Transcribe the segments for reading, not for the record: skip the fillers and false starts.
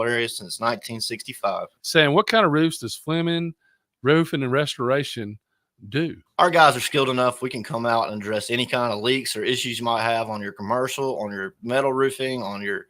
area since 1965. Sam, what kind of roofs does Fleming Roofing and Restoration do? Our guys are skilled enough. We can come out and address any kind of leaks or issues you might have on your commercial, on your metal roofing, on your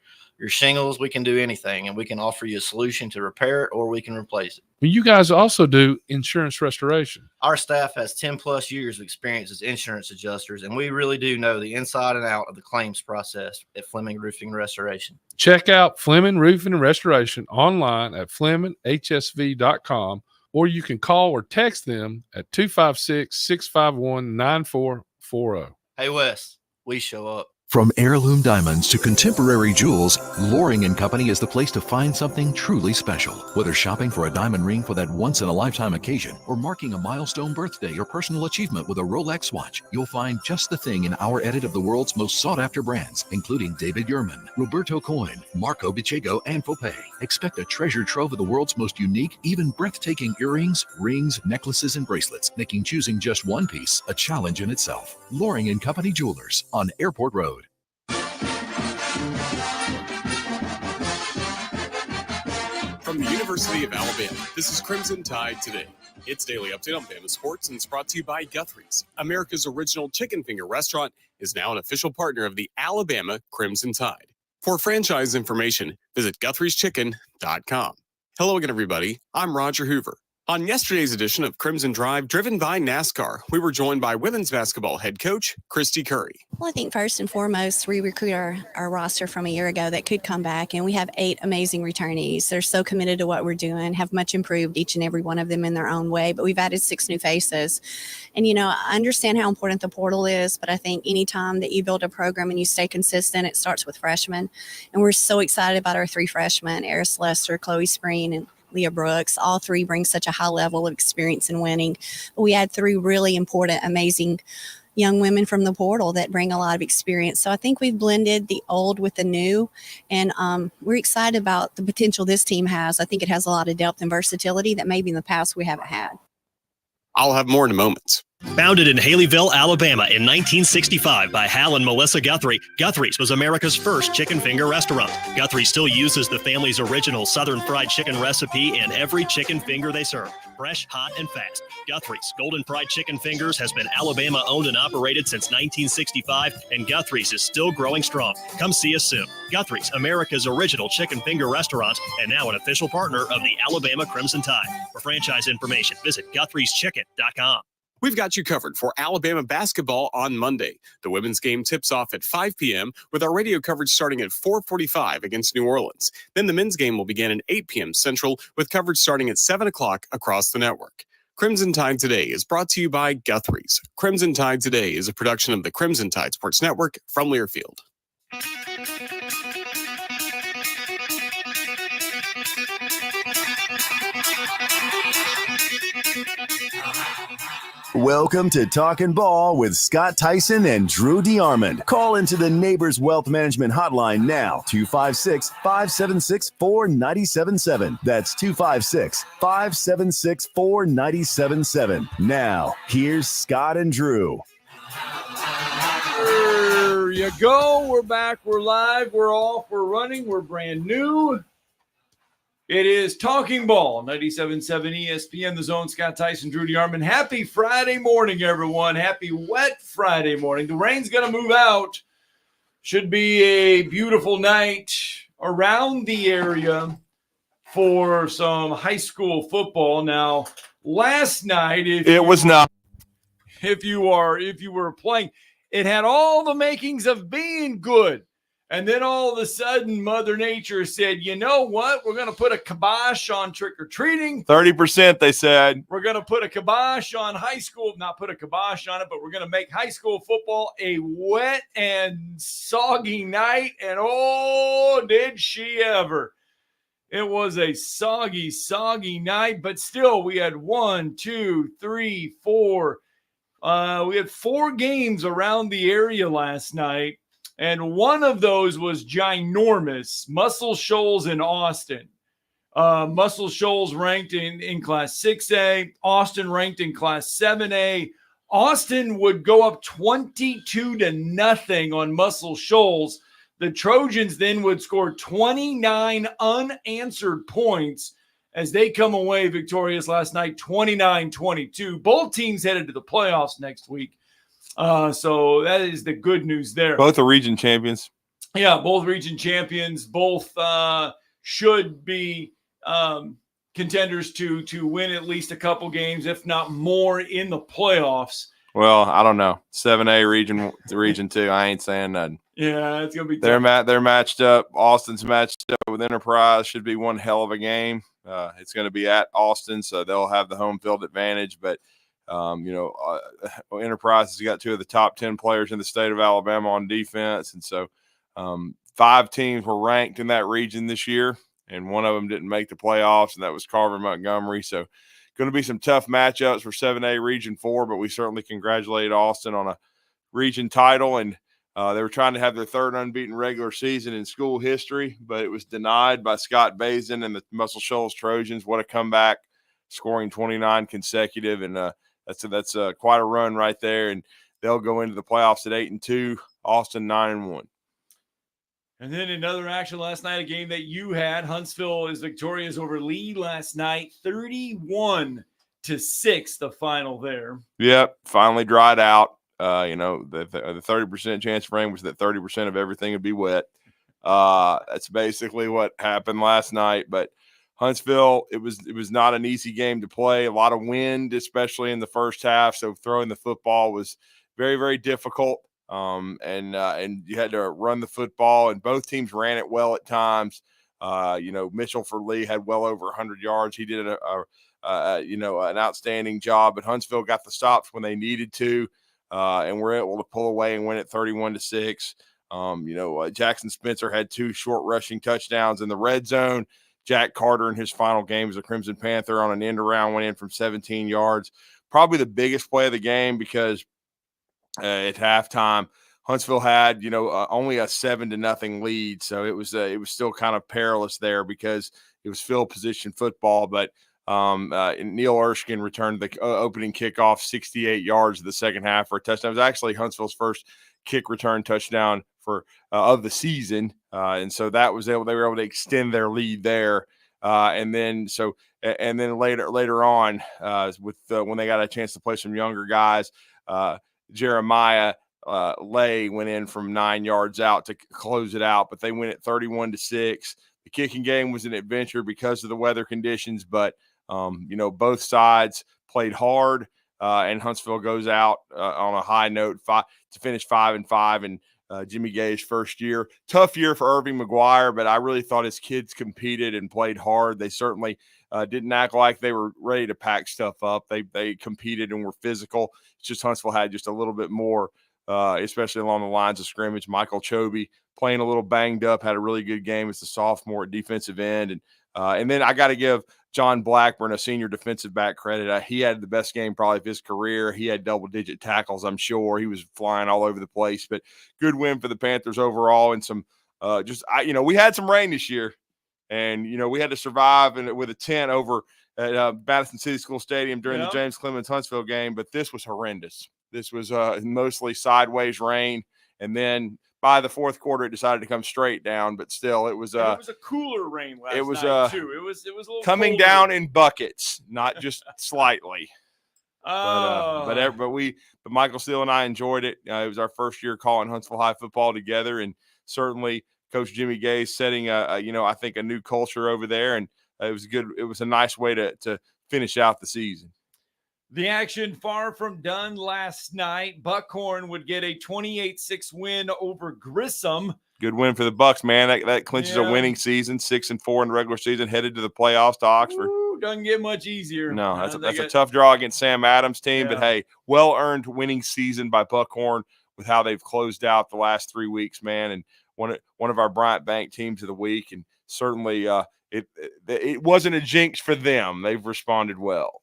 shingles. We can do anything, and we can offer you a solution to repair it, or we can replace it. But you guys also do insurance restoration. Our staff has 10 plus years of experience as insurance adjusters, and we really do know the inside and out of the claims process at Fleming Roofing and Restoration. Check out Fleming Roofing and Restoration online at FlemingHSV.com, or you can call or text them at 256-651-9440. Hey, Wes, we show up. From heirloom diamonds to contemporary jewels, Loring & Company is the place to find something truly special. Whether shopping for a diamond ring for that once-in-a-lifetime occasion or marking a milestone birthday or personal achievement with a Rolex watch, you'll find just the thing in our edit of the world's most sought-after brands, including David Yurman, Roberto Coin, Marco Bicego, and Fopay. Expect a treasure trove of the world's most unique, even breathtaking earrings, rings, necklaces, and bracelets, making choosing just one piece a challenge in itself. Loring & Company Jewelers on Airport Road. From the University of Alabama, this is Crimson Tide Today. Its daily update on Bama sports, and it's brought to you by Guthrie's. America's original chicken finger restaurant is now an official partner of the Alabama Crimson Tide. For franchise information, visit Guthrie'sChicken.com. Hello again, everybody. I'm Roger Hoover. On yesterday's edition of Crimson Drive, driven by NASCAR, we were joined by women's basketball head coach Christy Curry. Well, I think first and foremost, we recruit our roster from a year ago that could come back, and we have 8 amazing returnees. They're so committed to what we're doing, have much improved, each and every one of them in their own way, but we've added 6 new faces. And, I understand how important the portal is, but I think anytime that you build a program and you stay consistent, it starts with freshmen. And we're so excited about our 3 freshmen, Eris Lester, Chloe Spreen, and Leah Brooks. All 3 bring such a high level of experience in winning. We had 3 really important, amazing young women from the portal that bring a lot of experience. So I think we've blended the old with the new, and we're excited about the potential this team has. I think it has a lot of depth and versatility that maybe in the past we haven't had. I'll have more in a moment. Founded in Haleyville, Alabama in 1965 by Hal and Melissa Guthrie, Guthrie's was America's first chicken finger restaurant. Guthrie still uses the family's original Southern fried chicken recipe in every chicken finger they serve. Fresh, hot, and fast. Guthrie's Golden Fried Chicken Fingers has been Alabama owned and operated since 1965, and Guthrie's is still growing strong. Come see us soon. Guthrie's, America's original chicken finger restaurant, and now an official partner of the Alabama Crimson Tide. For franchise information, visit Guthrie'sChicken.com. We've got you covered for Alabama basketball on Monday. The women's game tips off at 5 p.m. with our radio coverage starting at 4:45 against New Orleans. Then the men's game will begin at 8 p.m. Central with coverage starting at 7 o'clock across the network. Crimson Tide Today is brought to you by Guthrie's. Crimson Tide Today is a production of the Crimson Tide Sports Network from Learfield. Welcome to Talkin' Ball with Scott Tyson and Drew DeArmond. Call into the Neighbors Wealth Management Hotline now, 256-576-4977. That's 256-576-4977. Now, here's Scott and Drew. There you go. We're back. We're live. We're off. We're running. We're brand new. It is Talking Ball, 97.7 ESPN, The Zone. Scott Tyson, Drew DeArmond. Happy Friday morning, everyone. Happy wet Friday morning. The rain's going to move out. Should be a beautiful night around the area for some high school football. Now, last night, if you were playing, it had all the makings of being good. And then all of a sudden, Mother Nature said, you know what? We're going to put a kibosh on trick-or-treating. 30%, they said. We're going to put a kibosh on high school. Not put a kibosh on it, but we're going to make high school football a wet and soggy night. And, oh, did she ever. It was a soggy, soggy night. But still, we had 1, 2, 3, 4. We had 4 games around the area last night. And one of those was ginormous, Muscle Shoals in Austin. Muscle Shoals ranked in Class 6A. Austin ranked in Class 7A. Austin would go up 22-0 on Muscle Shoals. The Trojans then would score 29 unanswered points as they come away victorious last night, 29-22. Both teams headed to the playoffs next week. So that is the good news there. Both are region champions. Yeah, both region champions. Both should be contenders to win at least a couple games, if not more, in the playoffs. Well, I don't know. 7A region 2. I ain't saying nothing. Yeah, it's gonna be tough. They're matched up. Austin's matched up with Enterprise. Should be one hell of a game. It's going to be at Austin, so they'll have the home field advantage. But Enterprise has got 2 of the top 10 players in the state of Alabama on defense, and so 5 teams were ranked in that region this year, and one of them didn't make the playoffs, and that was Carver Montgomery. So going to be some tough matchups for 7A Region 4, but we certainly congratulate Austin on a region title. And they were trying to have their 3rd unbeaten regular season in school history, but it was denied by Scott Basin and the Muscle Shoals Trojans. What a comeback, scoring 29 consecutive. And that's quite a run right there. And they'll go into the playoffs at 8-2, Austin 9-1. And then another action last night, a game that you had. Huntsville is victorious over Lee last night, 31-6, the final there. Yep, finally dried out. The 30% chance of rain was that 30% of everything would be wet. That's basically what happened last night. But Huntsville, it was not an easy game to play. A lot of wind, especially in the first half. So throwing the football was very, very difficult. And you had to run the football, and both teams ran it well at times. Mitchell for Lee had well over 100 yards. He did an outstanding job, but Huntsville got the stops when they needed to, and were able to pull away and win it 31-6. Jackson Spencer had 2 short rushing touchdowns in the red zone. Jack Carter in his final game as a Crimson Panther on an end around went in from 17 yards. Probably the biggest play of the game because at halftime, Huntsville had, only a 7-0 lead. So it was still kind of perilous there because it was field position football. But Neil Erskine returned the opening kickoff 68 yards of the second half for a touchdown. It was actually Huntsville's first kick return touchdown of the season. And so they were able to extend their lead there. And then later on, when they got a chance to play some younger guys, Jeremiah Lay went in from 9 yards out to close it out, but they win it 31-6. The kicking game was an adventure because of the weather conditions, but both sides played hard, and Huntsville goes out on a high note to finish 5-5 in Jimmy Gay's first year. Tough year for Irving McGuire, but I really thought his kids competed and played hard. They certainly didn't act like they were ready to pack stuff up. They competed and were physical. It's just Huntsville had just a little bit more, especially along the lines of scrimmage. Michael Chobe playing a little banged up, had a really good game as a sophomore at defensive end. And then I got to give John Blackburn, a senior defensive back, credit. He had the best game probably of his career. He had double-digit tackles, I'm sure. He was flying all over the place. But good win for the Panthers overall. And some we had some rain this year. And, we had to survive with a tent over at Madison City School Stadium during the James Clemens Huntsville game. But this was horrendous. This was mostly sideways rain. And then by the fourth quarter, it decided to come straight down. But still, it was a cooler rain last night, too. It was a little coming colder. Down in buckets, not just slightly. Oh. But Michael Steele and I enjoyed it. It was our first year calling Huntsville High football together, and certainly Coach Jimmy Gay setting I think a new culture over there, and it was good. It was a nice way to finish out the season. The action far from done last night. Buckhorn would get a 28-6 win over Grissom. Good win for the Bucks, man. That clinches a winning season, 6-4 in the regular season, headed to the playoffs to Oxford. Ooh, doesn't get much easier. No, that's a tough draw against Sam Adams' team, but hey, well-earned winning season by Buckhorn with how they've closed out the last 3 weeks, man, and one of our Bryant Bank teams of the week, and certainly it wasn't a jinx for them. They've responded well.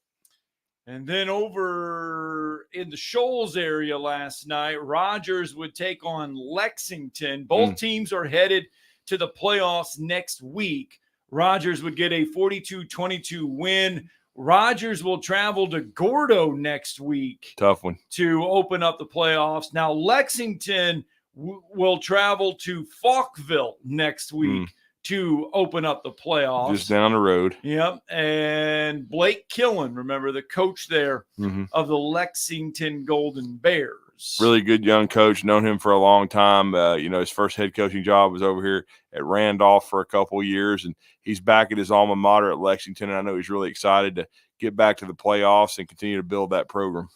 And then over in the Shoals area last night, Rogers would take on Lexington. Both teams are headed to the playoffs next week. Rogers would get a 42-22 win. Rogers will travel to Gordo next week. Tough one. To open up the playoffs. Now, Lexington will travel to Falkville next week to open up the playoffs. Just down the road. Yep. And Blake Killen, remember the coach there of the Lexington Golden Bears. Really good young coach. Known him for a long time. His first head coaching job was over here at Randolph for a couple of years, and he's back at his alma mater at Lexington. And I know he's really excited to get back to the playoffs and continue to build that program.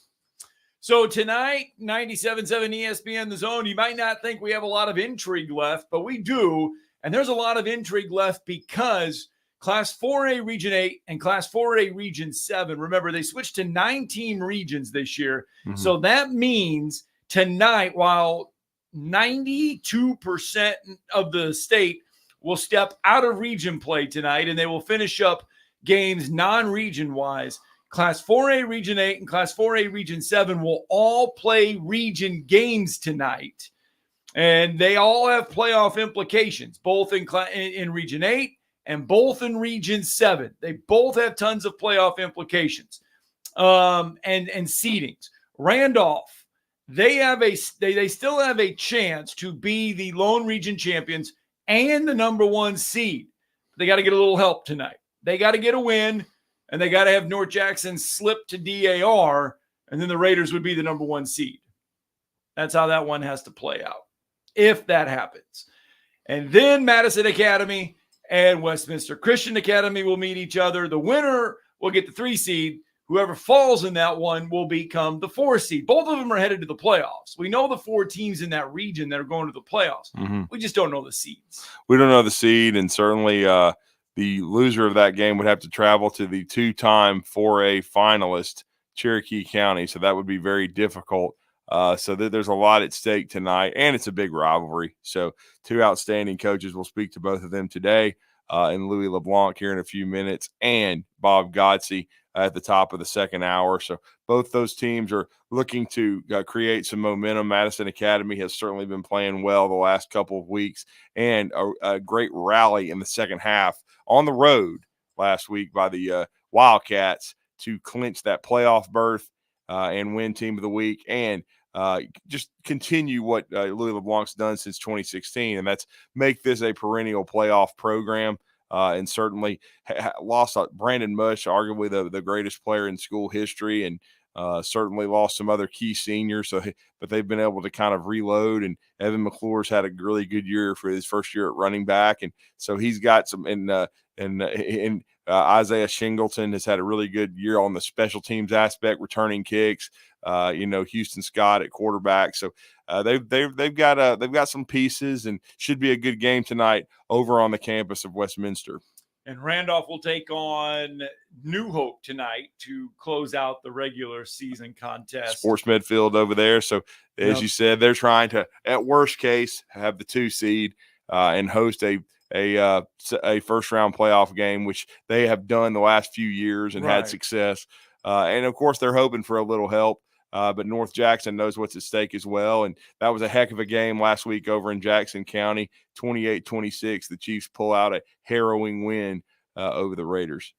So tonight, 97.7 ESPN The Zone, you might not think we have a lot of intrigue left, but we do. And there's a lot of intrigue left because Class 4A Region 8 and Class 4A Region 7, remember, they switched to 9-team regions this year. So that means tonight, while 92% of the state will step out of region play tonight, and they will finish up games non-region wise, Class 4A Region 8 and Class 4A Region 7 will all play region games tonight. And they all have playoff implications, both in Region 8 and both in Region 7. They both have tons of playoff implications and seedings. Randolph, they still have a chance to be the lone region champions and the number 1 seed. They got to get a little help tonight. They got to get a win. And they got to have North Jackson slip to DAR, and then the Raiders would be the number 1 seed. That's how that one has to play out, if that happens. And then Madison Academy and Westminster Christian Academy will meet each other. The winner will get the 3 seed. Whoever falls in that one will become the 4 seed. Both of them are headed to the playoffs. We know the 4 teams in that region that are going to the playoffs. We just don't know the seeds. We don't know the seed, and certainly the loser of that game would have to travel to the 2-time 4A finalist, Cherokee County. So that would be very difficult. So there's a lot at stake tonight, and it's a big rivalry. So 2 outstanding coaches. We'll speak to both of them today, and Louis LeBlanc here in a few minutes, and Bob Godsey at the top of the second hour. So both those teams are looking to create some momentum. Madison Academy has certainly been playing well the last couple of weeks, and a great rally in the second half on the road last week by the Wildcats to clinch that playoff berth and win Team of the Week, and just continue what Louis LeBlanc's done since 2016, and that's make this a perennial playoff program. And certainly lost Brandon Mush, arguably the greatest player in school history, and certainly lost some other key seniors. So, but they've been able to kind of reload. And Evan McClure's had a really good year for his first year at running back, and so he's got some. Isaiah Shingleton has had a really good year on the special teams aspect, returning kicks. Houston Scott at quarterback. So they've got some pieces, and should be a good game tonight over on the campus of Westminster. And Randolph will take on New Hope tonight to close out the regular season contest. Sports Midfield over there. So as you said, they're trying to, at worst case, have the 2 seed and host a first round playoff game, which they have done the last few years and had success. And of course, they're hoping for a little help. But North Jackson knows what's at stake as well. And that was a heck of a game last week over in Jackson County, 28-26. The Chiefs pull out a harrowing win over the Raiders.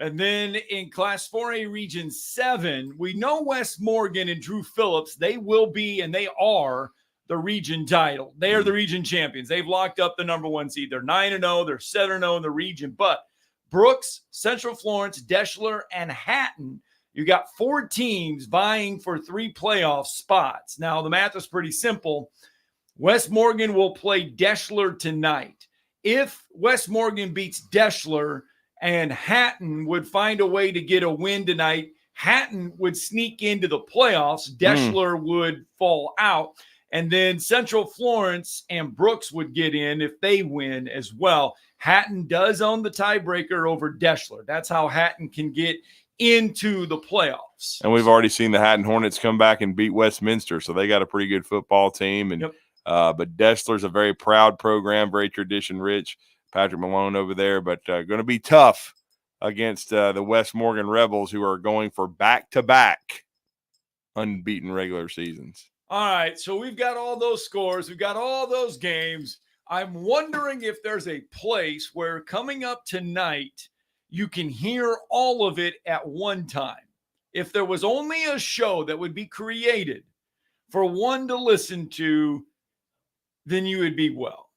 And then in Class 4A Region 7, we know West Morgan and Drew Phillips, they will be, and they are, the region title. They are the region champions. They've locked up the number 1 seed. They're 9-0. They're 7-0 in the region. But Brooks, Central Florence, Deschler, and Hatton, you got 4 teams vying for 3 playoff spots. Now, the math is pretty simple. West Morgan will play Deschler tonight. If West Morgan beats Deschler and Hatton would find a way to get a win tonight, Hatton would sneak into the playoffs. Deschler would fall out. And then Central Florence and Brooks would get in if they win as well. Hatton does own the tiebreaker over Deschler. That's how Hatton can get into the playoffs. And we've already seen the Hatton Hornets come back and beat Westminster, so they got a pretty good football team. And but Deschler's a very proud program, very tradition rich. Patrick Malone over there, but going to be tough against the West Morgan Rebels, who are going for back-to-back unbeaten regular seasons. All right, so we've got all those scores. We've got all those games. I'm wondering if there's a place where coming up tonight you can hear all of it at one time. If there was only a show that would be created for one to listen to then you would be well.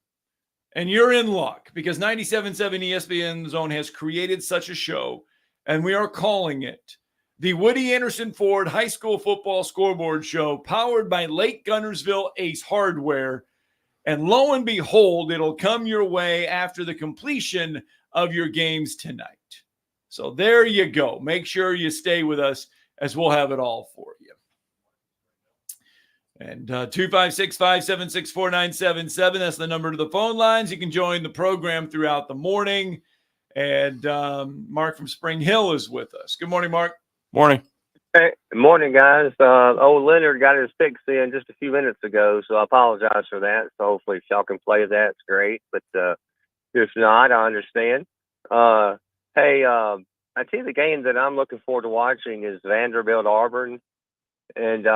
And you're in luck because 97.7 ESPN Zone has created such a show, and we are calling it the Woody Anderson Ford High School Football Scoreboard Show, powered by Lake Gunnersville Ace Hardware. And lo and behold, it'll come your way after the completion of your games tonight. So there you go. Make sure you stay with us as we'll have it all for you. And 256-576-4977. That's the number to the phone lines. You can join the program throughout the morning. And Mark from Spring Hill is with us. Good morning, Mark. Morning. Hey, good morning, guys. Old Leonard got his picks in just a few minutes ago, so I apologize for that. So hopefully if y'all can play that, it's great. But if not, I understand. Hey, I tell you the game that I'm looking forward to watching is Vanderbilt-Auburn. And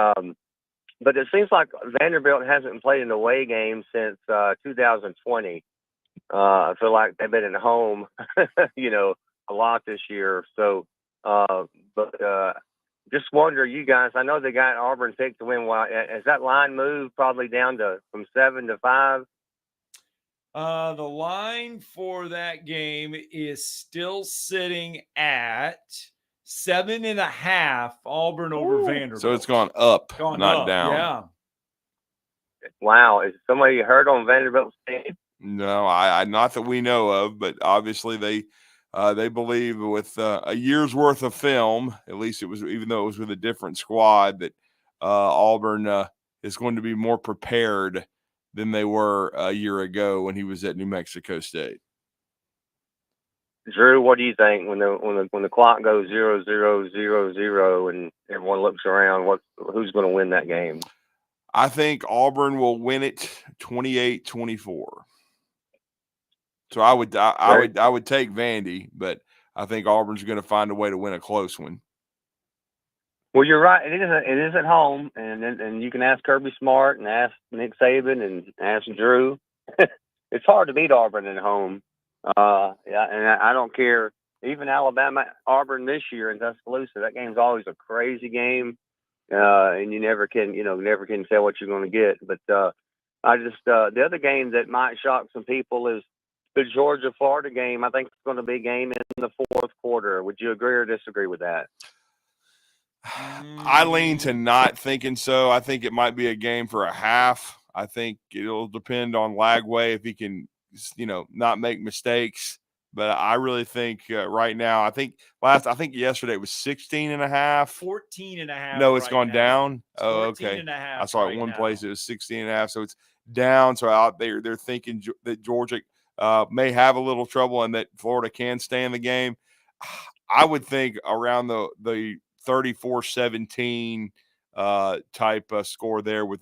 but it seems like Vanderbilt hasn't played an away game since 2020. I feel like they've been at home, a lot this year. So, but just wonder, you guys, I know they got Auburn picked to win. Has that line moved probably down from 7 to 5? The line for that game is still sitting at 7.5. Auburn over Vanderbilt. So it's gone up, not up, down. Yeah. Wow. Is somebody heard on Vanderbilt's team? No, I not that we know of, but obviously they believe with a year's worth of film, at least it was, even though it was with a different squad, that Auburn is going to be more prepared than they were a year ago when he was at New Mexico State. Drew, what do you think when the clock goes 0-0-0-0 and everyone looks around? Who's going to win that game? I think Auburn will win it 28-24. So I would take Vandy, but I think Auburn's going to find a way to win a close one. Well, you're right. It is at home, and you can ask Kirby Smart and ask Nick Saban and ask Drew. It's hard to beat Auburn at home. Yeah, and I don't care. Even Alabama, Auburn this year in Tuscaloosa, that game's always a crazy game, and you never can tell what you're going to get. But I just the other game that might shock some people is the Georgia-Florida game. I think it's going to be a game in the fourth quarter. Would you agree or disagree with that? I lean to not thinking so. I think it might be a game for a half. I think it'll depend on Lagway if he can, not make mistakes. But I really think right now, I think yesterday it was 16.5. 14.5. No, it's right gone now. down. It's Oh, okay. I saw it one place. It was 16.5. So it's down. So out there, they're thinking that Georgia may have a little trouble and that Florida can stay in the game. I would think around the 34-17 type score there with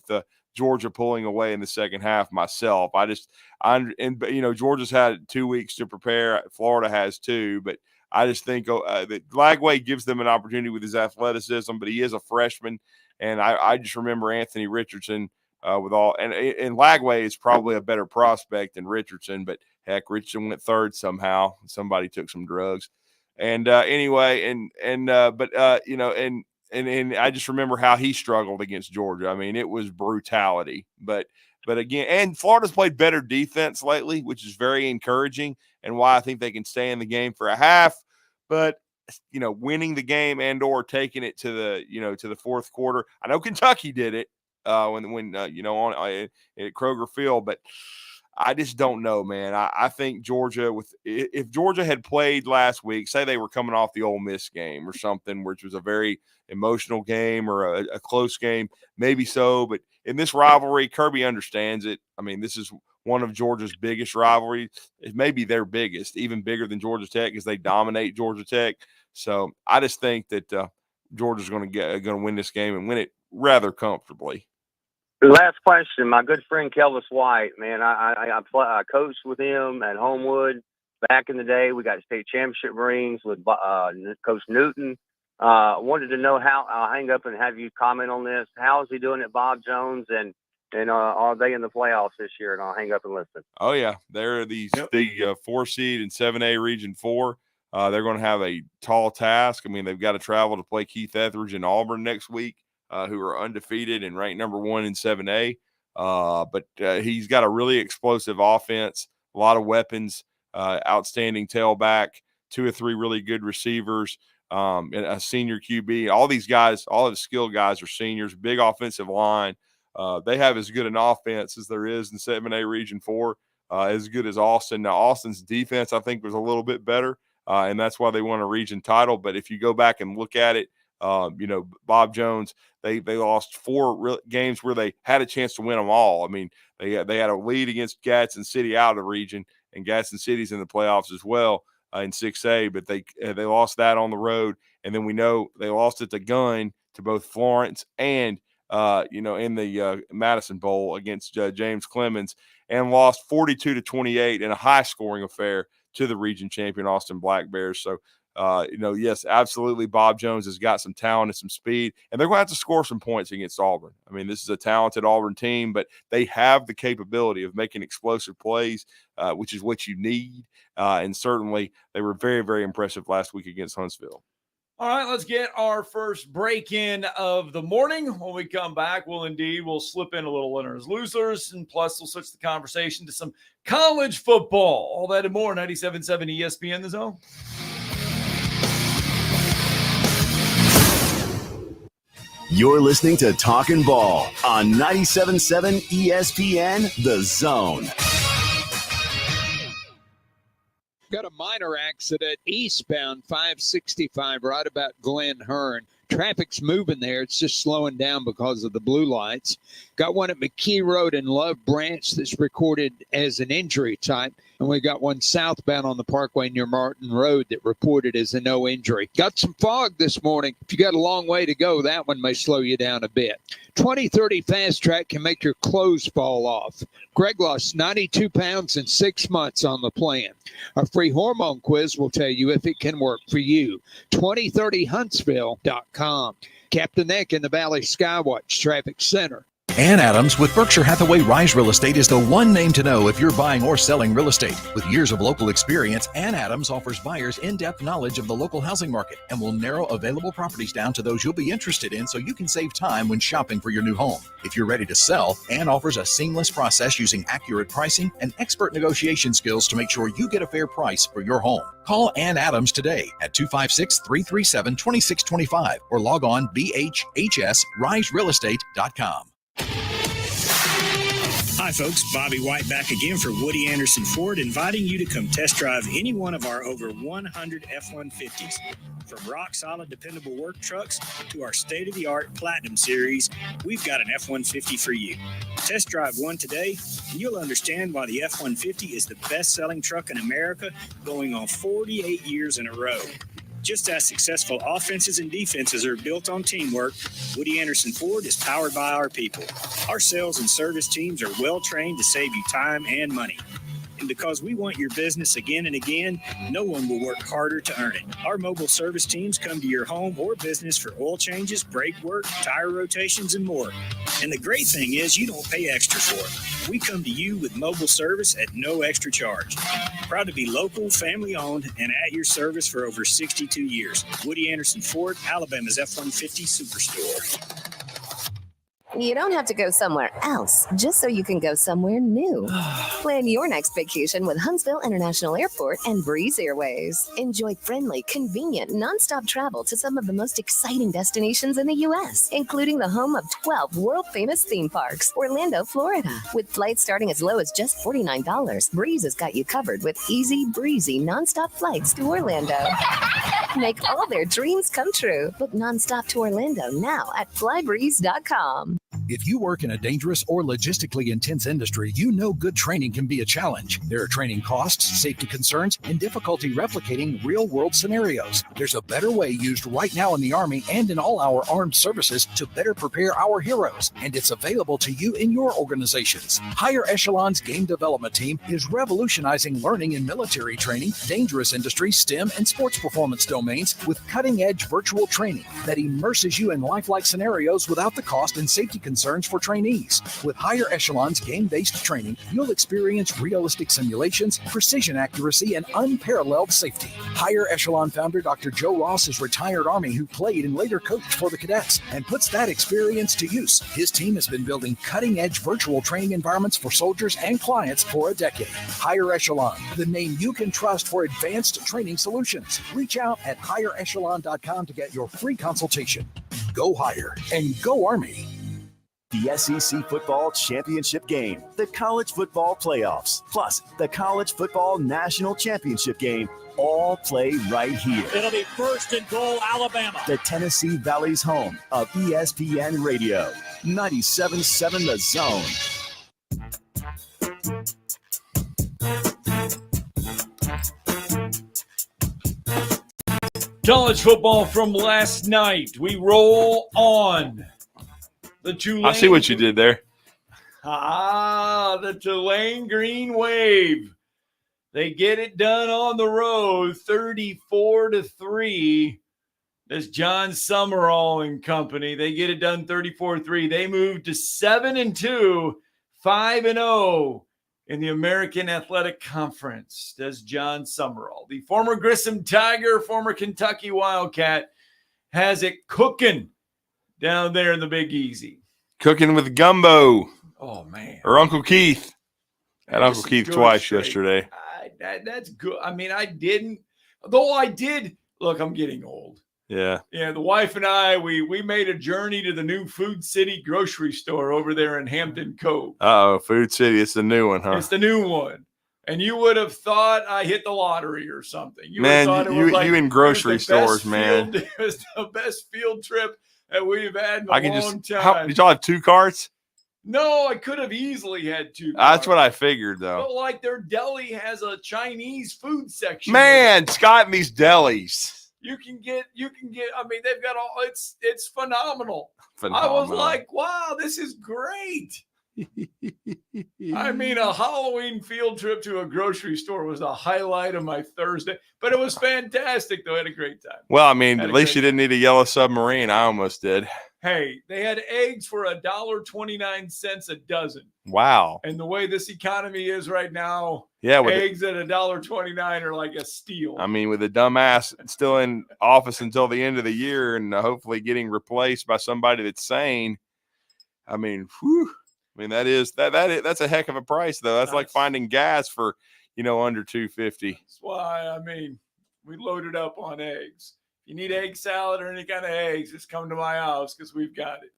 Georgia pulling away in the second half myself. Georgia's had 2 weeks to prepare. Florida has 2, but I just think that Lagway gives them an opportunity with his athleticism, but he is a freshman. And I just remember Anthony Richardson and Lagway is probably a better prospect than Richardson, but heck, Richardson went third somehow. Somebody took some drugs. And anyway, but I just remember how he struggled against Georgia. I mean, it was brutality. But again, and Florida's played better defense lately, which is very encouraging, and why I think they can stay in the game for a half. But winning the game and/or taking it to the fourth quarter. I know Kentucky did it when at Kroger Field, but I just don't know, man. I think Georgia, if Georgia had played last week, say they were coming off the Ole Miss game or something, which was a very emotional game or a close game, maybe so. But in this rivalry, Kirby understands it. I mean, this is one of Georgia's biggest rivalries. It may be their biggest, even bigger than Georgia Tech, because they dominate Georgia Tech. So I just think that Georgia's going to win this game and win it rather comfortably. Last question. My good friend Kelvis White, man, I coached with him at Homewood back in the day. We got state championship rings with Coach Newton. Wanted to know how. I'll hang up and have you comment on this. How is he doing at Bob Jones, and are they in the playoffs this year? And I'll hang up and listen. Oh yeah, they're the 4 seed in 7A Region 4. They're going to have a tall task. I mean, they've got to travel to play Keith Etheridge in Auburn next week, who are undefeated and ranked number 1 in 7A. But he's got a really explosive offense, a lot of weapons, outstanding tailback, 2 or 3 really good receivers, and a senior QB. All these guys, all of the skilled guys are seniors, big offensive line. They have as good an offense as there is in 7A Region 4, as good as Austin. Now, Austin's defense, I think, was a little bit better, and that's why they won a region title. But if you go back and look at it, Bob Jones, they lost 4 games where they had a chance to win them all. I mean, they had a lead against Gadsden City out of the region, and Gadsden City's in the playoffs as well in 6A, but they lost that on the road. And then we know they lost at the gun to both Florence and in the Madison Bowl against James Clemens, and lost 42-28 in a high-scoring affair to the region champion Austin Black Bears. So, yes, absolutely, Bob Jones has got some talent and some speed, and they're going to have to score some points against Auburn. I mean, this is a talented Auburn team, but they have the capability of making explosive plays, which is what you need. And certainly they were very, very impressive last week against Huntsville. All right, let's get our first break in of the morning. When we come back, we'll slip in a little winners, losers, and plus we'll switch the conversation to some college football. All that and more, 97.7 ESPN The Zone. You're listening to Talkin' Ball on 97.7 ESPN The Zone. Got a minor accident eastbound 565 right about Glen Hearn. Traffic's moving there. It's just slowing down because of the blue lights. Got one at McKee Road in Love Branch that's recorded as an injury type. And we got one southbound on the Parkway near Martin Road that reported as a no injury. Got some fog this morning. If you got a long way to go, that one may slow you down a bit. 2030 Fast Track can make your clothes fall off. Greg lost 92 pounds in 6 months on the plan. Our free hormone quiz will tell you if it can work for you. 2030huntsville.com. Captain Eck in the Valley Skywatch Traffic Center. Ann Adams with Berkshire Hathaway Rise Real Estate is the one name to know if you're buying or selling real estate. With years of local experience, Ann Adams offers buyers in-depth knowledge of the local housing market and will narrow available properties down to those you'll be interested in so you can save time when shopping for your new home. If you're ready to sell, Ann offers a seamless process using accurate pricing and expert negotiation skills to make sure you get a fair price for your home. Call Ann Adams today at 256-337-2625 or log on bhhsriserealestate.com. Hi folks, Bobby White back again for Woody Anderson Ford, inviting you to come test drive any one of our over 100 F-150s. From rock-solid, dependable work trucks to our state-of-the-art Platinum Series, we've got an F-150 for you. Test drive one today, and you'll understand why the F-150 is the best-selling truck in America, going on 48 years in a row. Just as successful offenses and defenses are built on teamwork, Woody Anderson Ford is powered by our people. Our sales and service teams are well-trained to save you time and money. And because we want your business again and again, no one will work harder to earn it. Our mobile service teams come to your home or business for oil changes, brake work, tire rotations, and more. And the great thing is you don't pay extra for it. We come to you with mobile service at no extra charge. Proud to be local, family-owned, and at your service for over 62 years. Woody Anderson Ford, Alabama's F-150 Superstore. You don't have to go somewhere else just so you can go somewhere new. Plan your next vacation with Huntsville International Airport and Breeze Airways. Enjoy friendly, convenient, nonstop travel to some of the most exciting destinations in the U.S., including the home of 12 world-famous theme parks, Orlando, Florida. With flights starting as low as just $49, Breeze has got you covered with easy, breezy, nonstop flights to Orlando. Make all their dreams come true. Book nonstop to Orlando now at flybreeze.com. If you work in a dangerous or logistically intense industry, you know good training can be a challenge. There are training costs, safety concerns, and difficulty replicating real-world scenarios. There's a better way used right now in the Army and in all our armed services to better prepare our heroes, and it's available to you in your organizations. Higher Echelon's Game Development Team is revolutionizing learning in military training, dangerous industry, STEM, and sports performance domains with cutting-edge virtual training that immerses you in lifelike scenarios without the cost and safety concerns concerns for trainees. With Higher Echelon's game-based training, you'll experience realistic simulations, precision accuracy, and unparalleled safety. Higher Echelon founder Dr. Joe Ross is retired Army who played and later coached for the cadets and puts that experience to use. His team has been building cutting-edge virtual training environments for soldiers and clients for a decade. Higher Echelon, the name you can trust for advanced training solutions. Reach out at higherechelon.com to get your free consultation. Go Higher and go Army. The SEC Football Championship Game, the College Football Playoffs, plus the College Football National Championship Game all play right here. It'll be first and goal, Alabama. The Tennessee Valley's home of ESPN Radio, 97.7 The Zone. College football from last night. We roll on. The Tulane. I see what you did there. The Tulane Green Wave. They get it done on the road, 34-3. That's John Summerall and company. They get it done 34-3. They move to 7-2, 5-0 in the American Athletic Conference. That's John Summerall. The former Grissom Tiger, former Kentucky Wildcat, has it cooking down there in the Big Easy. Cooking with gumbo. Oh, man. Or Uncle Keith. Had Uncle Keith twice yesterday. That's good. I mean, I didn't. Though I did. Look, I'm getting old. Yeah. Yeah, the wife and I, we made a journey to the new Food City grocery store over there in Hampton Cove. Uh-oh, Food City. It's the new one, huh? It's the new one. And you would have thought I hit the lottery or something. You man, would have thought it was like, you in grocery stores, man. It was the best field trip that we've had in a long time. Did y'all have 2 carts? No, I could have easily had 2 carts. That's what I figured, though. But like their deli has a Chinese food section. Man, Scott and these delis. You can get, I mean, they've got all, it's phenomenal. Phenomenal. I was like, wow, this is great. I mean, a Halloween field trip to a grocery store was the highlight of my Thursday, but it was fantastic, though. I had a great time. Well, I mean, at least you didn't need a yellow submarine. I almost did. Hey, they had eggs for $1.29 a dozen. Wow. And the way this economy is right now, yeah, eggs at $1.29 are like a steal. I mean, with a dumbass still in office until the end of the year and hopefully getting replaced by somebody that's sane. I mean, whew. I mean, that's a heck of a price, though. That's like finding gas for, under $2.50. That's why, I mean, we loaded up on eggs. If you need egg salad or any kind of eggs, just come to my house because we've got it.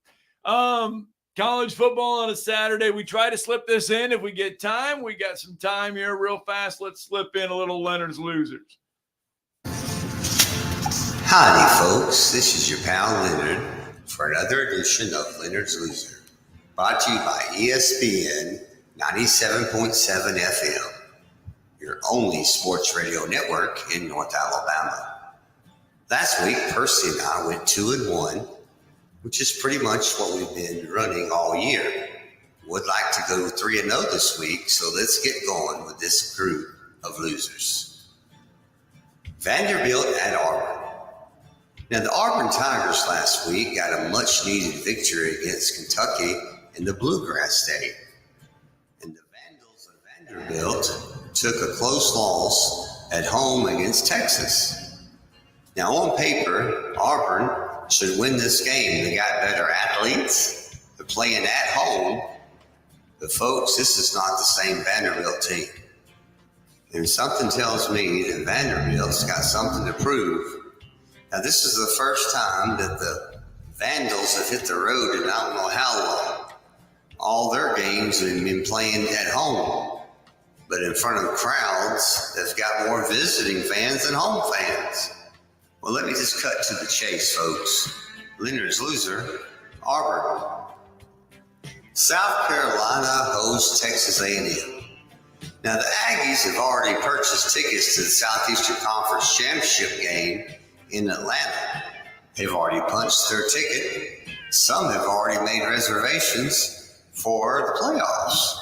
College football on a Saturday. We try to slip this in if we get time. We got some time here real fast. Let's slip in a little Leonard's Losers. Howdy, folks. This is your pal Leonard for another edition of Leonard's Loser. Brought to you by ESPN 97.7 FM, your only sports radio network in North Alabama. Last week, Percy and I went 2-1, which is pretty much what we've been running all year. Would like to go 3-0 this week, so let's get going with this group of losers. Vanderbilt at Auburn. Now, the Auburn Tigers last week got a much-needed victory against Kentucky in the Bluegrass State. And the Vandals of Vanderbilt took a close loss at home against Texas. Now, on paper, Auburn should win this game. They got better athletes. They're playing at home. But, folks, this is not the same Vanderbilt team. And something tells me that Vanderbilt's got something to prove. Now, this is the first time that the Vandals have hit the road in I don't know how long. All their games have been playing at home, but in front of crowds that's got more visiting fans than home fans. Well, let me just cut to the chase, folks. Leonard's Loser, Auburn. South Carolina hosts Texas A&M. Now, the Aggies have already purchased tickets to the Southeastern Conference Championship game in Atlanta. They've already punched their ticket. Some have already made reservations for the playoffs.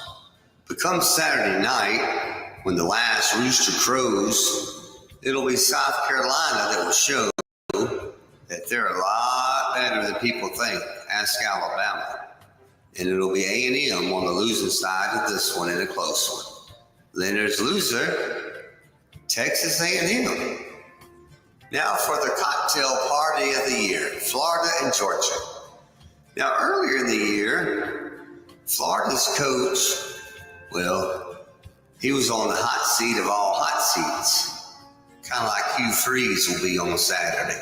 But come Saturday night, when the last rooster crows, it'll be South Carolina that will show that they're a lot better than people think. Ask Alabama. and it'll be A&M on the losing side of this one in a close one. Leonard's loser, Texas A&M. Now for the cocktail party of the year, Florida and Georgia. Now earlier in the year, Florida's coach, well, he was on the hot seat of all hot seats, kind of like Hugh Freeze will be on Saturday.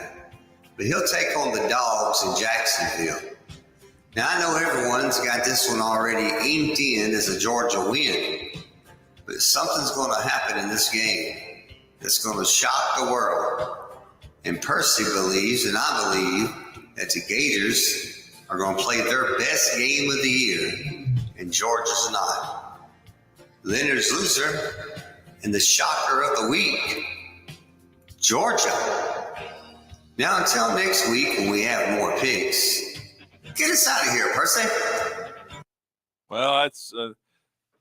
But he'll take on the Dogs in Jacksonville. Now I know everyone's got this one already inked in as a Georgia win, but something's going to happen in this game that's going to shock the world. And Percy believes, and I believe, that the Gators are going to play their best game of the year, and Georgia's not. Leonard's loser and the shocker of the week, Georgia. Now until next week when we have more picks, get us out of here, Percy. Well, that's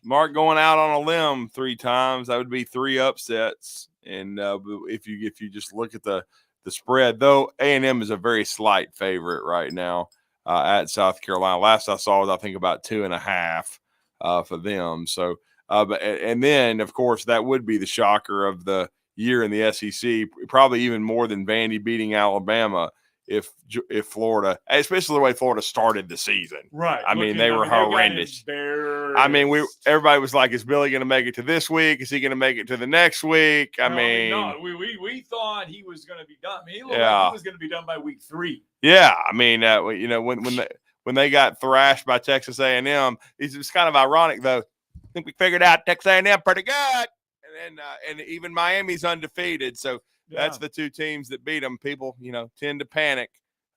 Mark going out on a limb 3 times. That would be 3 upsets. And if you just look at the spread, though, A&M is a very slight favorite right now at South Carolina. Last I saw was, I think, about 2.5 for them. So, and then, of course, that would be the shocker of the year in the SEC, probably even more than Vandy beating Alabama if Florida, especially the way Florida started the season. Right. I mean, they were horrendous. I mean, everybody was like, is Billy going to make it to this week? Is he going to make it to the next week? No, we thought he was going to be done. I mean, he looked like he was going to be done by week 3. Yeah. I mean, when they got thrashed by Texas A&M, it's kind of ironic, though. I think we figured out Texas A&M pretty good. And even Miami's undefeated. So that's the 2 teams that beat them. People, tend to panic.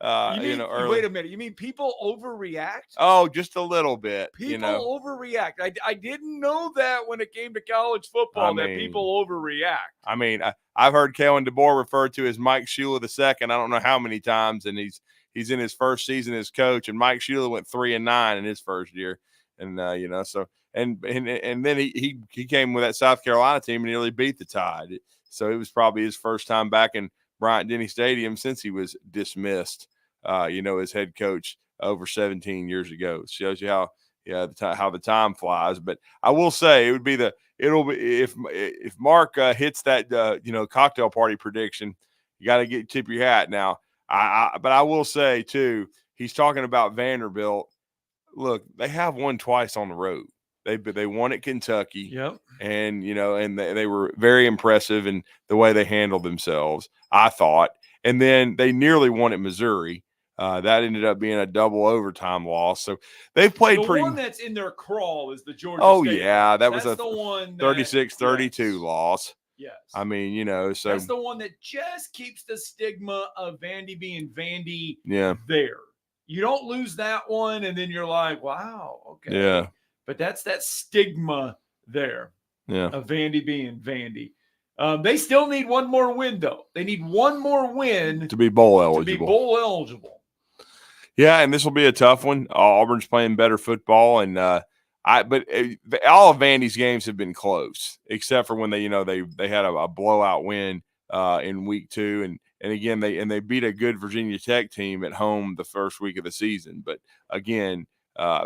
Early. Wait a minute. You mean people overreact? Oh, just a little bit. People overreact. I didn't know that when it came to college football that people overreact. I mean, I've heard Kalen DeBoer referred to as Mike Shula II. I don't know how many times, and he's in his first season as coach. And Mike Shula went 3-9 in his first year, and so. And then he came with that South Carolina team and nearly beat the Tide. So it was probably his first time back in Bryant-Denny Stadium since he was dismissed, as head coach over 17 years ago. It shows you how the time flies. But I will say it'll be if Mark hits that cocktail party prediction, you got to tip your hat now. But I will say too, he's talking about Vanderbilt. Look, they have won twice on the road. They won at Kentucky, and they were very impressive in the way they handled themselves, I thought. And then they nearly won at Missouri. That ended up being a double overtime loss. So they've played pretty. The one that's in their crawl is the Georgia. Oh State yeah, that's was a 36-32 loss. Yes. I mean, so that's the one that just keeps the stigma of Vandy being Vandy. Yeah. There, you don't lose that one, and then you're like, wow, okay. Yeah. But that's that stigma there of Vandy being Vandy. They still need one more win, though. They need one more win to be bowl eligible. Yeah, and this will be a tough one. Auburn's playing better football, and all of Vandy's games have been close, except for when they had a blowout win in week 2, and again they beat a good Virginia Tech team at home the first week of the season. But again.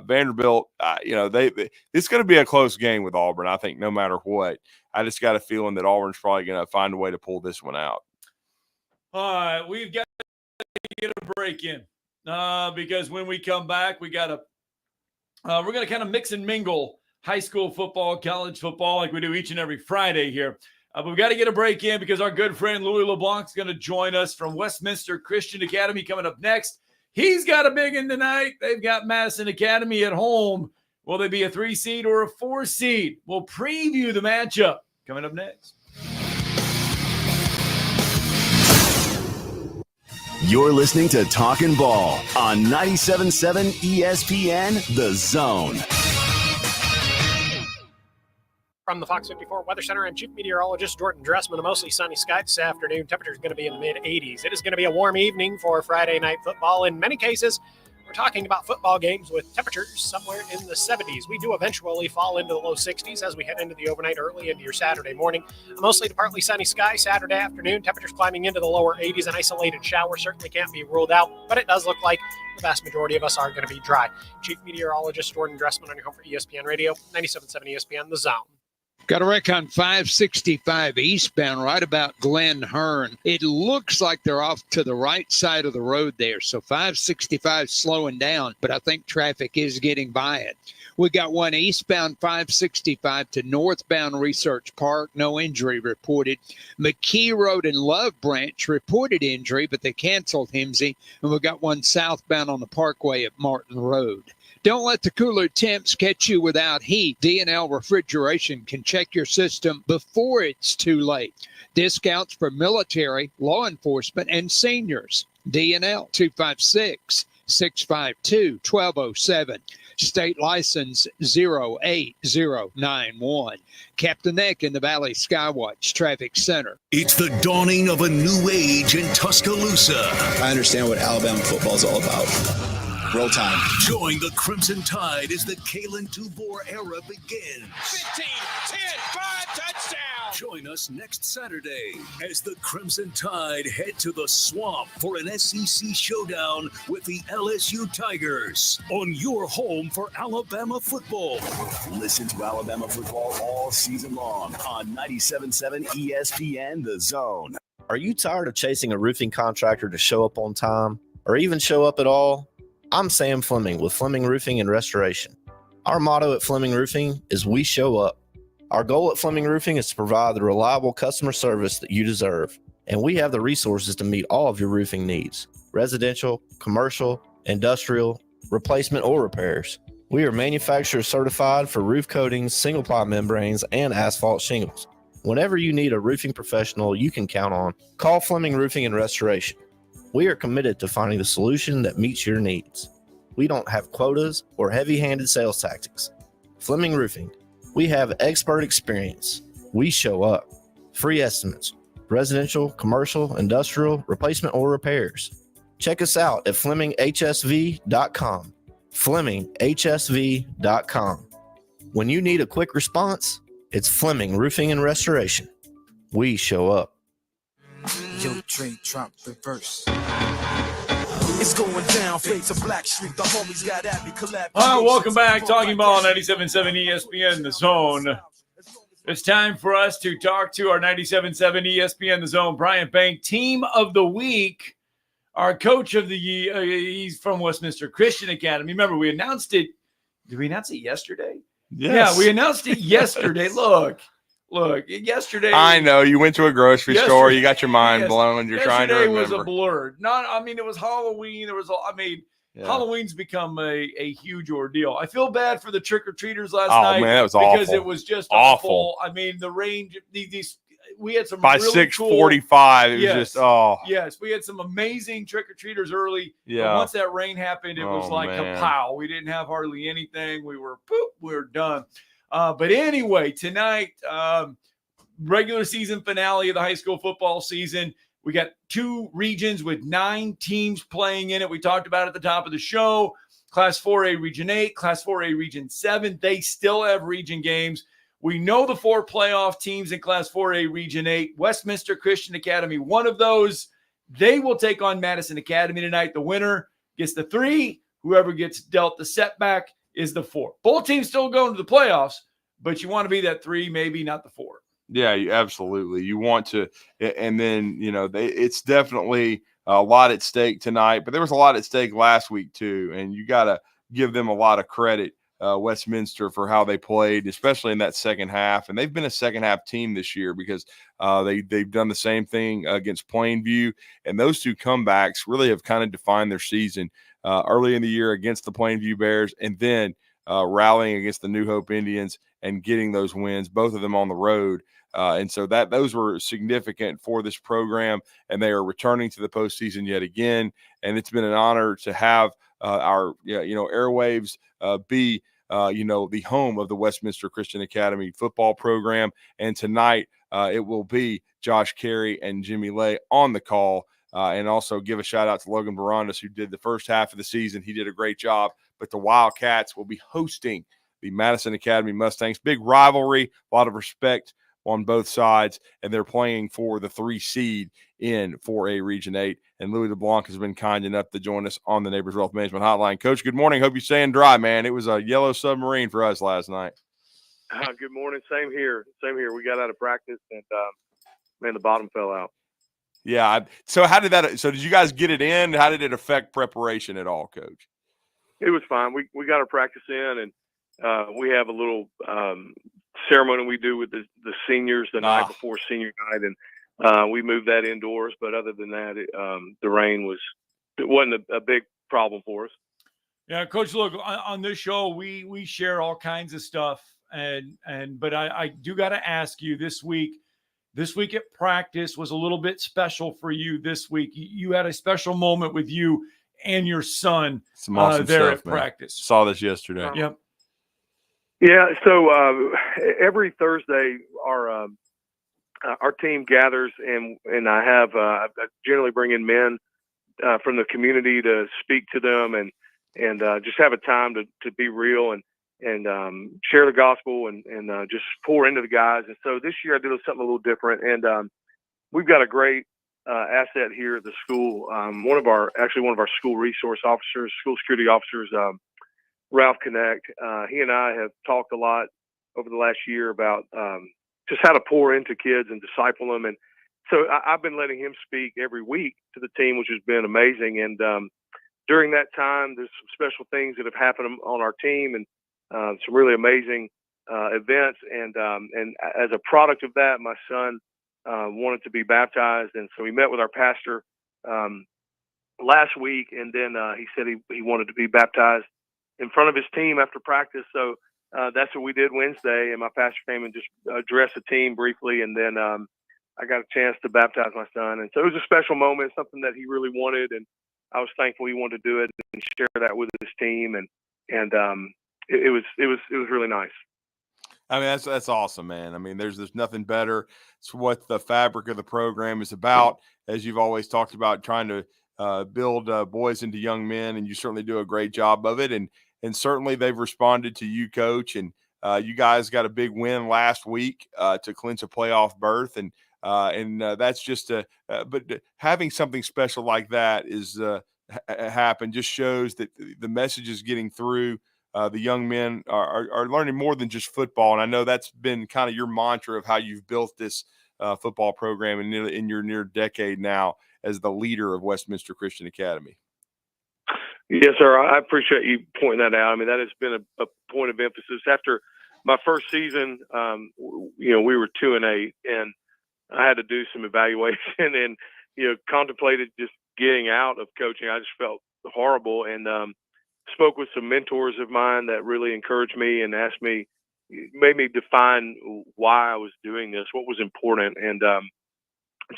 Vanderbilt, it's going to be a close game with Auburn, I think, no matter what. I just got a feeling that Auburn's probably going to find a way to pull this one out. All right, we've got to get a break in because when we come back, we're going to kind of mix and mingle high school football, college football, like we do each and every Friday here. But we've got to get a break in because our good friend Louis LeBlanc is going to join us from Westminster Christian Academy coming up next. He's got a big one tonight. They've got Madison Academy at home. Will they be a 3 seed or a 4 seed? We'll preview the matchup coming up next. You're listening to Talkin' Ball on 97.7 ESPN, The Zone. From the Fox 54 Weather Center, I'm Chief Meteorologist Jordan Dressman. A mostly sunny sky this afternoon. Temperature is going to be in the mid-80s. It is going to be a warm evening for Friday night football. In many cases, We're talking about football games with temperatures somewhere in the 70s. We do eventually fall into the low 60s as we head into the overnight early into your Saturday morning. A mostly to partly sunny sky Saturday afternoon. Temperatures climbing into the lower 80s. An isolated shower certainly can't be ruled out, but it does look like the vast majority of us are going to be dry. Chief Meteorologist Jordan Dressman on your home for ESPN Radio, 97.7 ESPN, The Zone. Got a wreck on 565 eastbound right about Glen Hearn. It looks like they're off to the right side of the road there. So 565 slowing down, but I think traffic is getting by it. We got one eastbound 565 to northbound Research Park. No injury reported. McKee Road and Love Branch reported injury, but they canceled Himsey. And we got one southbound on the Parkway at Martin Road. Don't let the cooler temps catch you without heat. D&L Refrigeration can check your system before it's too late. Discounts for military, law enforcement, and seniors. D&L 256-652-1207. State license 08091. Captain Eck in the Valley Skywatch Traffic Center. It's the dawning of a new age in Tuscaloosa. I understand what Alabama football is all about. Roll time. Join the Crimson Tide as the Kalen DuBois era begins. 15, 10, 5, touchdown. Join us next Saturday as the Crimson Tide head to the swamp for an SEC showdown with the LSU Tigers on your home for Alabama football. Listen to Alabama football all season long on 97.7 ESPN The Zone. Are you tired of chasing a roofing contractor to show up on time or even show up at all? I'm Sam Fleming with Fleming Roofing and Restoration. Our motto at Fleming Roofing is we show up. Our goal at Fleming Roofing is to provide the reliable customer service that you deserve, and we have the resources to meet all of your roofing needs: residential, commercial, industrial, replacement, or repairs. We are manufacturer certified for roof coatings, single-ply membranes, and asphalt shingles. Whenever you need a roofing professional you can count on, call Fleming Roofing and Restoration. We are committed to finding the solution that meets your needs. We don't have quotas or heavy-handed sales tactics. Fleming Roofing, we have expert experience. We show up. Free estimates, residential, commercial, industrial, replacement, or repairs. Check us out at FlemingHSV.com. FlemingHSV.com. When you need a quick response, it's Fleming Roofing and Restoration. We show up. Yo, Trey, drop the verse. It's going down, fade to Black Street. The homies got at me, collab. All right, welcome back. Talking Ball, 97.7 ESPN The Zone. It's time for us to talk to our 97.7 ESPN The Zone, Brian Bank, Team of the Week, our Coach of the Year. He's from Westminster Christian Academy. Remember, we announced it. Did we announce it yesterday? Yes. Yeah, we announced it yesterday. Look, yesterday. I know you went to a grocery store. You got your mind blown. You're trying to remember. Yesterday was a blur. It was Halloween. Halloween's become a huge ordeal. I feel bad for the trick-or-treaters last night. Man, that was because awful. It was just awful. The range, we had some by really 6:45. It was just Yes, we had some amazing trick-or-treaters early. Yeah. But once that rain happened, it was like kapow. We didn't have hardly anything. We were done. But anyway, tonight, regular season finale of the high school football season. We got two regions with 9 teams playing in it. We talked about at the top of the show. Class 4A Region 8, Class 4A Region 7. They still have region games. We know the 4 playoff teams in Class 4A Region 8. Westminster Christian Academy, one of those. They will take on Madison Academy tonight. The winner gets the 3. Whoever gets dealt the setback is the 4. Both teams still going to the playoffs, but you want to be that 3, maybe not the 4. Yeah, absolutely. You want to, and then, it's definitely a lot at stake tonight, but there was a lot at stake last week too. And you got to give them a lot of credit, Westminster, for how they played, especially in that second half. And they've been a second half team this year because they've done the same thing against Plainview. And those 2 comebacks really have kind of defined their season early in the year against the Plainview Bears, and then rallying against the New Hope Indians and getting those wins, both of them on the road. And so those were significant for this program, and they are returning to the postseason yet again. And it's been an honor to have our airwaves be the home of the Westminster Christian Academy football program. And tonight it will be Josh Carey and Jimmy Lay on the call And also give a shout out to Logan Barandas, who did the first half of the season. He did a great job. But the Wildcats will be hosting the Madison Academy Mustangs. Big rivalry, a lot of respect on both sides, and they're playing for the 3 seed in 4A Region 8. And Louis LeBlanc has been kind enough to join us on the Neighbors Wealth Management Hotline. Coach, good morning. Hope you're staying dry, man. It was a yellow submarine for us last night. Good morning. Same here. We got out of practice, and man, the bottom fell out. Yeah. So how did that? So did you guys get it in? How did it affect preparation at all, Coach? It was fine. We got our practice in, and we have a little ceremony we do with the seniors the night before senior night, and we moved that indoors. But other than that, the rain wasn't a big problem for us. Yeah, Coach, look, on this show, we share all kinds of stuff, but I do got to ask you this week at practice was a little bit special for you this week. You had a special moment with you and your son Some awesome there stuff, at man. practice. Saw this yesterday. Yep. Yeah. So every Thursday, our team gathers, and I have I generally bring in men from the community to speak to them and just have a time to be real and share the gospel and just pour into the guys. And so this year I did something a little different, and we've got a great asset here at the school. One of our school resource officers, school security officers, Ralph Connect. He and I have talked a lot over the last year about just how to pour into kids and disciple them. And so I've been letting him speak every week to the team, which has been amazing. And during that time, there's some special things that have happened on our team and some really amazing events. And as a product of that, my son wanted to be baptized. And so we met with our pastor last week, and then he said he wanted to be baptized in front of his team after practice. So that's what we did Wednesday. And my pastor came and just addressed the team briefly. And then I got a chance to baptize my son. And so it was a special moment, something that he really wanted. And I was thankful he wanted to do it and share that with his team. And it was really nice. I mean, that's awesome, man. I mean, there's nothing better. It's what the fabric of the program is about, as you've always talked about, trying to build boys into young men, and you certainly do a great job of it. And certainly they've responded to you, Coach. And you guys got a big win last week to clinch a playoff berth, and that's just but having something special like that is happen just shows that the message is getting through. The young men are learning more than just football. And I know that's been kind of your mantra of how you've built this football program in your near decade now as the leader of Westminster Christian Academy. Yes, sir. I appreciate you pointing that out. I mean, that has been a point of emphasis. After my first season, we were 2-8, and I had to do some evaluation and, contemplated just getting out of coaching. I just felt horrible, and spoke with some mentors of mine that really encouraged me and made me define why I was doing this, what was important. And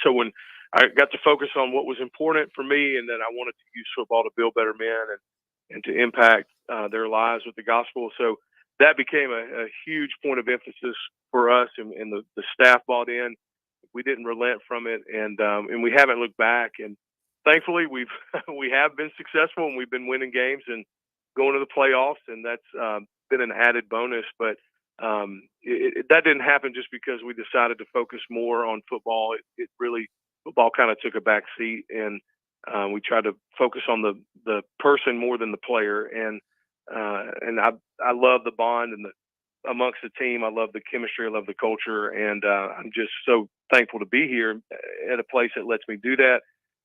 so when I got to focus on what was important for me, and that I wanted to use football to build better men and to impact their lives with the gospel. So that became a huge point of emphasis for us, and the staff bought in. We didn't relent from it, and we haven't looked back. And thankfully, we have been successful, and we've been winning games and going to the playoffs, and that's been an added bonus. But that didn't happen just because we decided to focus more on football. It really, football kind of took a back seat, and we tried to focus on the person more than the player. And I love the bond and amongst the team. I love the chemistry. I love the culture, and I'm just so thankful to be here at a place that lets me do that,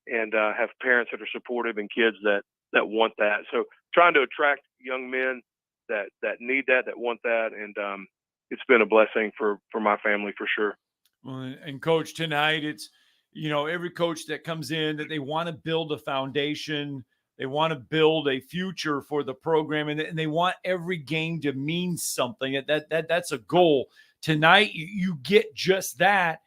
and have parents that are supportive and kids that want that. So trying to attract young men that need that want that. And it's been a blessing for my family for sure. Well, and Coach, tonight it's, every coach that comes in that they want to build a foundation, they want to build a future for the program, and they want every game to mean something. That's a goal. Tonight you get just that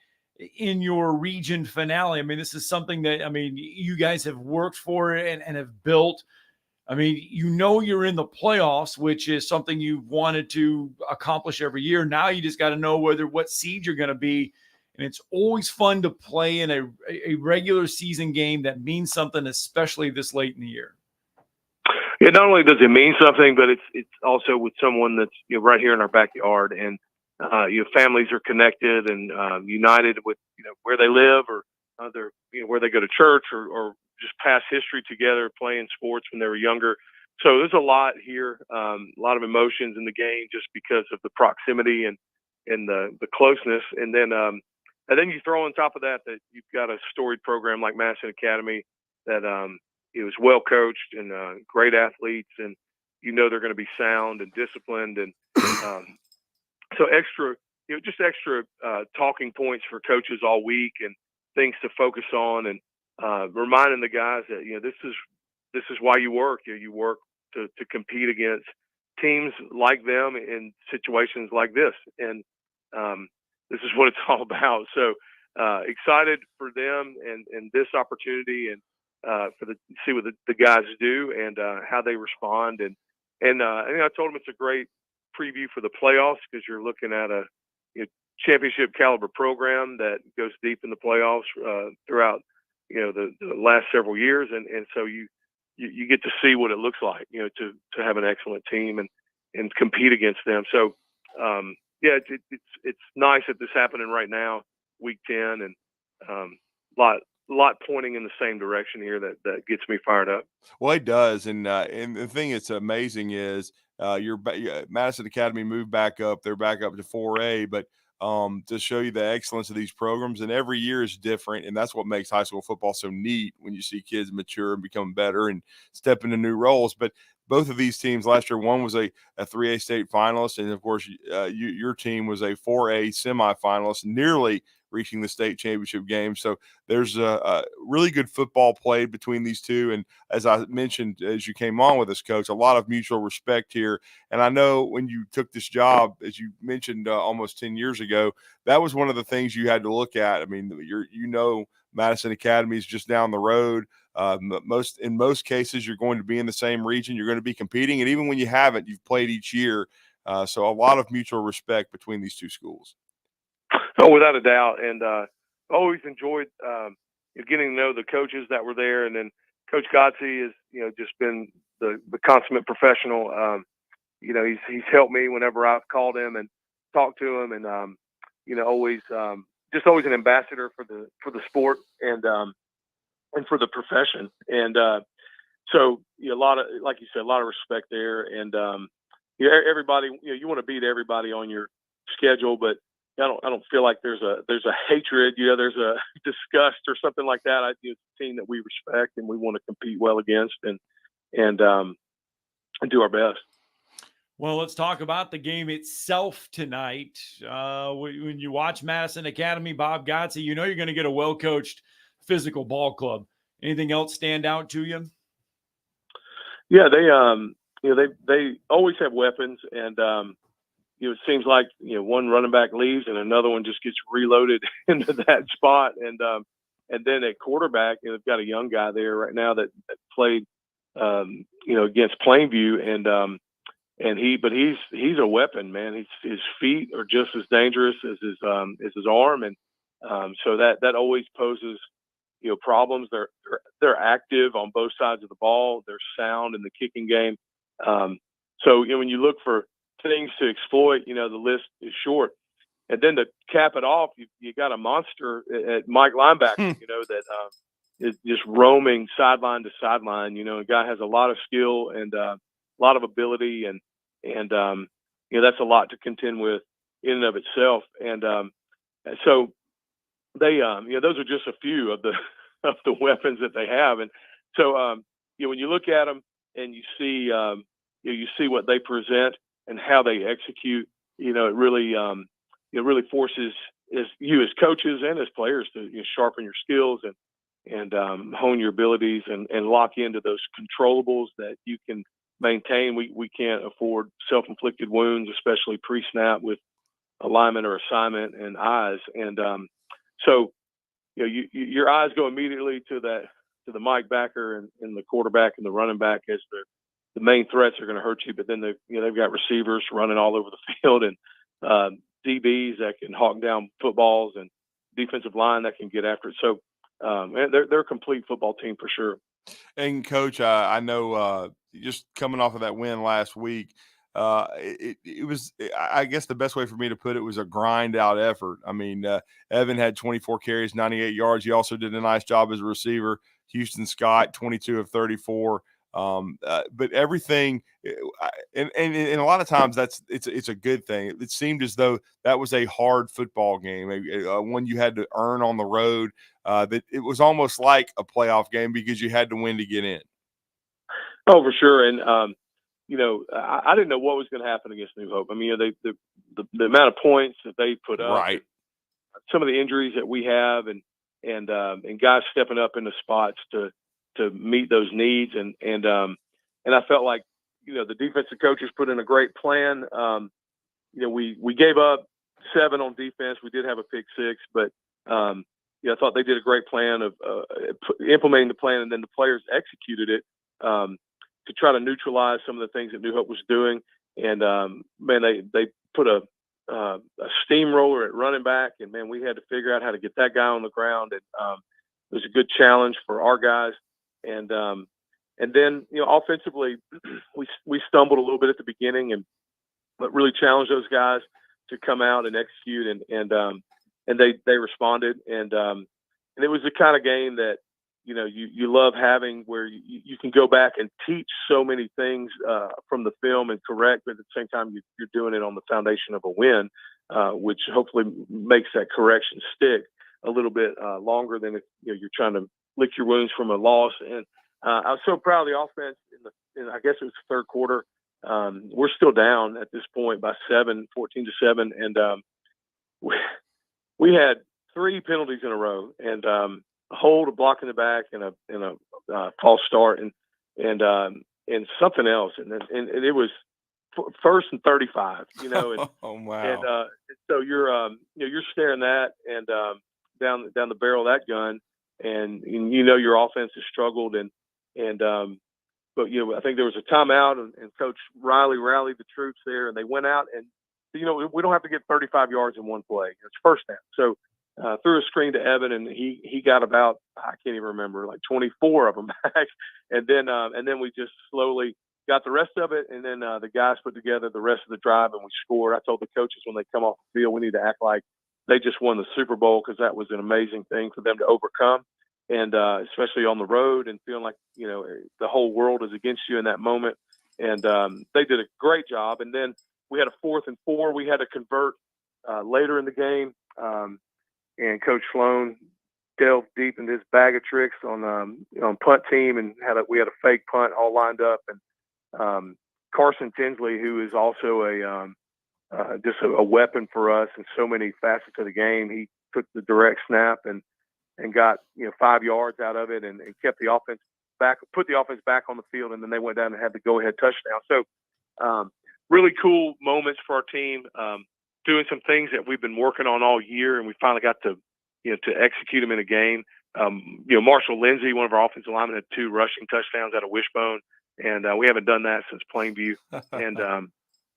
in your region finale. I mean, this is something that, you guys have worked for it and have built. I mean, you're in the playoffs, which is something you've wanted to accomplish every year. Now you just got to know what seed you're going to be And it's always fun to play in a regular season game that means something, especially this late in the year. Yeah, not only does it mean something, but it's also with someone that's right here in our backyard, and families are connected and united with where they live or other where they go to church or just past history together playing sports when they were younger. So there's a lot here, a lot of emotions in the game just because of the proximity and the closeness, and then you throw on top of that you've got a storied program like Madison Academy that it was well coached and great athletes, and they're going to be sound and disciplined, and so extra talking points for coaches all week and things to focus on, and reminding the guys that this is why you work. You work to compete against teams like them in situations like this, and this is what it's all about. So excited for them and this opportunity, and see what the guys do and how they respond, and I told them it's a great preview for the playoffs because you're looking at a championship caliber program that goes deep in the playoffs throughout the last several years, and so you get to see what it looks like to have an excellent team and compete against them. So it's nice that this happening right now, week 10, and lot pointing in the same direction here that gets me fired up. Well, it does, and the thing that's amazing is Madison Academy moved back up. They're back up to 4A, but to show you the excellence of these programs, and every year is different, and that's what makes high school football so neat when you see kids mature and become better and step into new roles. But both of these teams last year, one was a 3A state finalist, and of course your team was a 4A semifinalist, nearly reaching the state championship game. So there's a really good football played between these two. And as I mentioned, as you came on with us, Coach, a lot of mutual respect here. And I know when you took this job, as you mentioned almost 10 years ago, that was one of the things you had to look at. I mean, Madison Academy is just down the road. In most cases, you're going to be in the same region. You're going to be competing. And even when you haven't, you've played each year. So a lot of mutual respect between these two schools. Oh, without a doubt. And always enjoyed getting to know the coaches that were there. And then Coach Godsey has, just been the consummate professional. He's helped me whenever I've called him and talked to him, and always an ambassador for the sport and for the profession. And so a lot of, like you said, a lot of respect there. And everybody, you want to beat everybody on your schedule, but I don't feel like there's a hatred, there's a disgust or something like that. It's a team that we respect and we want to compete well against and do our best. Well, let's talk about the game itself tonight. When you watch Madison Academy, Bob Godsey, you're going to get a well-coached physical ball club. Anything else stand out to you? Yeah, they always have weapons, and it seems like one running back leaves and another one just gets reloaded into that spot, and then at quarterback, they've got a young guy there right now that played against Plainview, but he's a weapon, man. His feet are just as dangerous as his arm, and so that always poses problems. They're active on both sides of the ball. They're sound in the kicking game. So when you look for things to exploit, the list is short. And then to cap it off, you got a monster at Mike linebacker, that is just roaming sideline to sideline. A guy has a lot of skill and a lot of ability, and that's a lot to contend with in and of itself. And so they, those are just a few of the weapons that they have. And so when you look at them and you see what they present and how they execute, it really forces you as coaches and as players to sharpen your skills and hone your abilities and lock into those controllables that you can maintain. We can't afford self-inflicted wounds, especially pre-snap with alignment or assignment and eyes. And so your eyes go immediately to the Mike backer and the quarterback and the running back as the main threats are going to hurt you. But then they've got receivers running all over the field and DBs that can hawk down footballs, and defensive line that can get after it. So and they're a complete football team for sure. And Coach, I know just coming off of that win last week, it was, I guess the best way for me to put it was a grind out effort. I mean, Evan had 24 carries, 98 yards. He also did a nice job as a receiver. Houston Scott, 22 of 34. But everything, and a lot of times it's a good thing. It seemed as though that was a hard football game, one you had to earn on the road. That it was almost like a playoff game because you had to win to get in. Oh, for sure. And I didn't know what was going to happen against New Hope. I mean, the amount of points that they put up, right? Some of the injuries that we have, and guys stepping up into spots to meet those needs, and I felt like the defensive coaches put in a great plan. We gave up 7 on defense. We did have a pick 6, but I thought they did a great plan of implementing the plan, and then the players executed it to try to neutralize some of the things that New Hope was doing. And they put a steamroller at running back, and man, we had to figure out how to get that guy on the ground. And it was a good challenge for our guys. And then offensively, we stumbled a little bit at the beginning, but really challenged those guys to come out and execute, and they responded. And it was the kind of game that you love having, where you can go back and teach so many things from the film and correct, but at the same time you're doing it on the foundation of a win, which hopefully makes that correction stick a little bit longer than if you're trying to lick your wounds from a loss. And I was so proud of the offense in I guess it was the third quarter. We're still down at this point by 14-7, and we had 3 penalties in a row, and a hold, a block in the back, and a false start, and something else, and it was first and 35. And, oh wow! And so you're staring that and down the barrel of that gun, and your offense has struggled, but I think there was a timeout, and Coach Riley rallied the troops there, and they went out, and we don't have to get 35 yards in one play. It's first down. So threw a screen to Evan, and he got about, I can't even remember, like 24 of them back, and then we just slowly got the rest of it, and then the guys put together the rest of the drive, and we scored. I told the coaches when they come off the field, we need to act like they just won the Super Bowl, because that was an amazing thing for them to overcome. And especially on the road, and feeling like the whole world is against you in that moment. And they did a great job. And then we had a 4th and 4 we had to convert later in the game. And Coach Sloan delved deep into his bag of tricks on punt team, and we had a fake punt all lined up. And Carson Tinsley, who is also just a weapon for us in so many facets of the game, he took the direct snap and got 5 yards out of it, and kept the offense back, put the offense back on the field, and then they went down and had the go-ahead touchdown. So really cool moments for our team, doing some things that we've been working on all year, and we finally got to execute them in a game. Marshall Lindsay, one of our offensive linemen, had 2 rushing touchdowns out of Wishbone, and we haven't done that since Plainview. And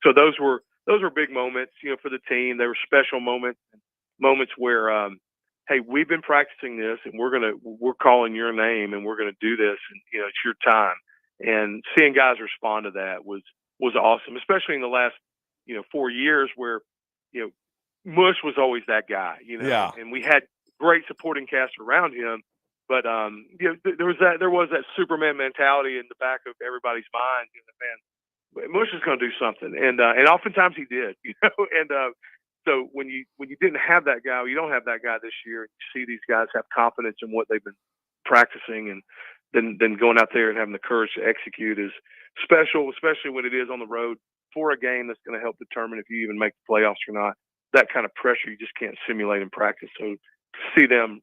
so those were big moments, for the team. They were special moments where hey, we've been practicing this, and we're calling your name, and we're gonna do this, and it's your time. And seeing guys respond to that was awesome, especially in the last 4 years, where Mush was always that guy, Yeah. and we had great supporting cast around him, but there was that Superman mentality in the back of everybody's mind. Man, Mush is gonna do something, and oftentimes he did, and so when you didn't have that guy, you don't have that guy this year. You see these guys have confidence in what they've been practicing, and then going out there and having the courage to execute is special, especially when it is on the road for a game that's going to help determine if you even make the playoffs or not. That kind of pressure you just can't simulate in practice. So to see them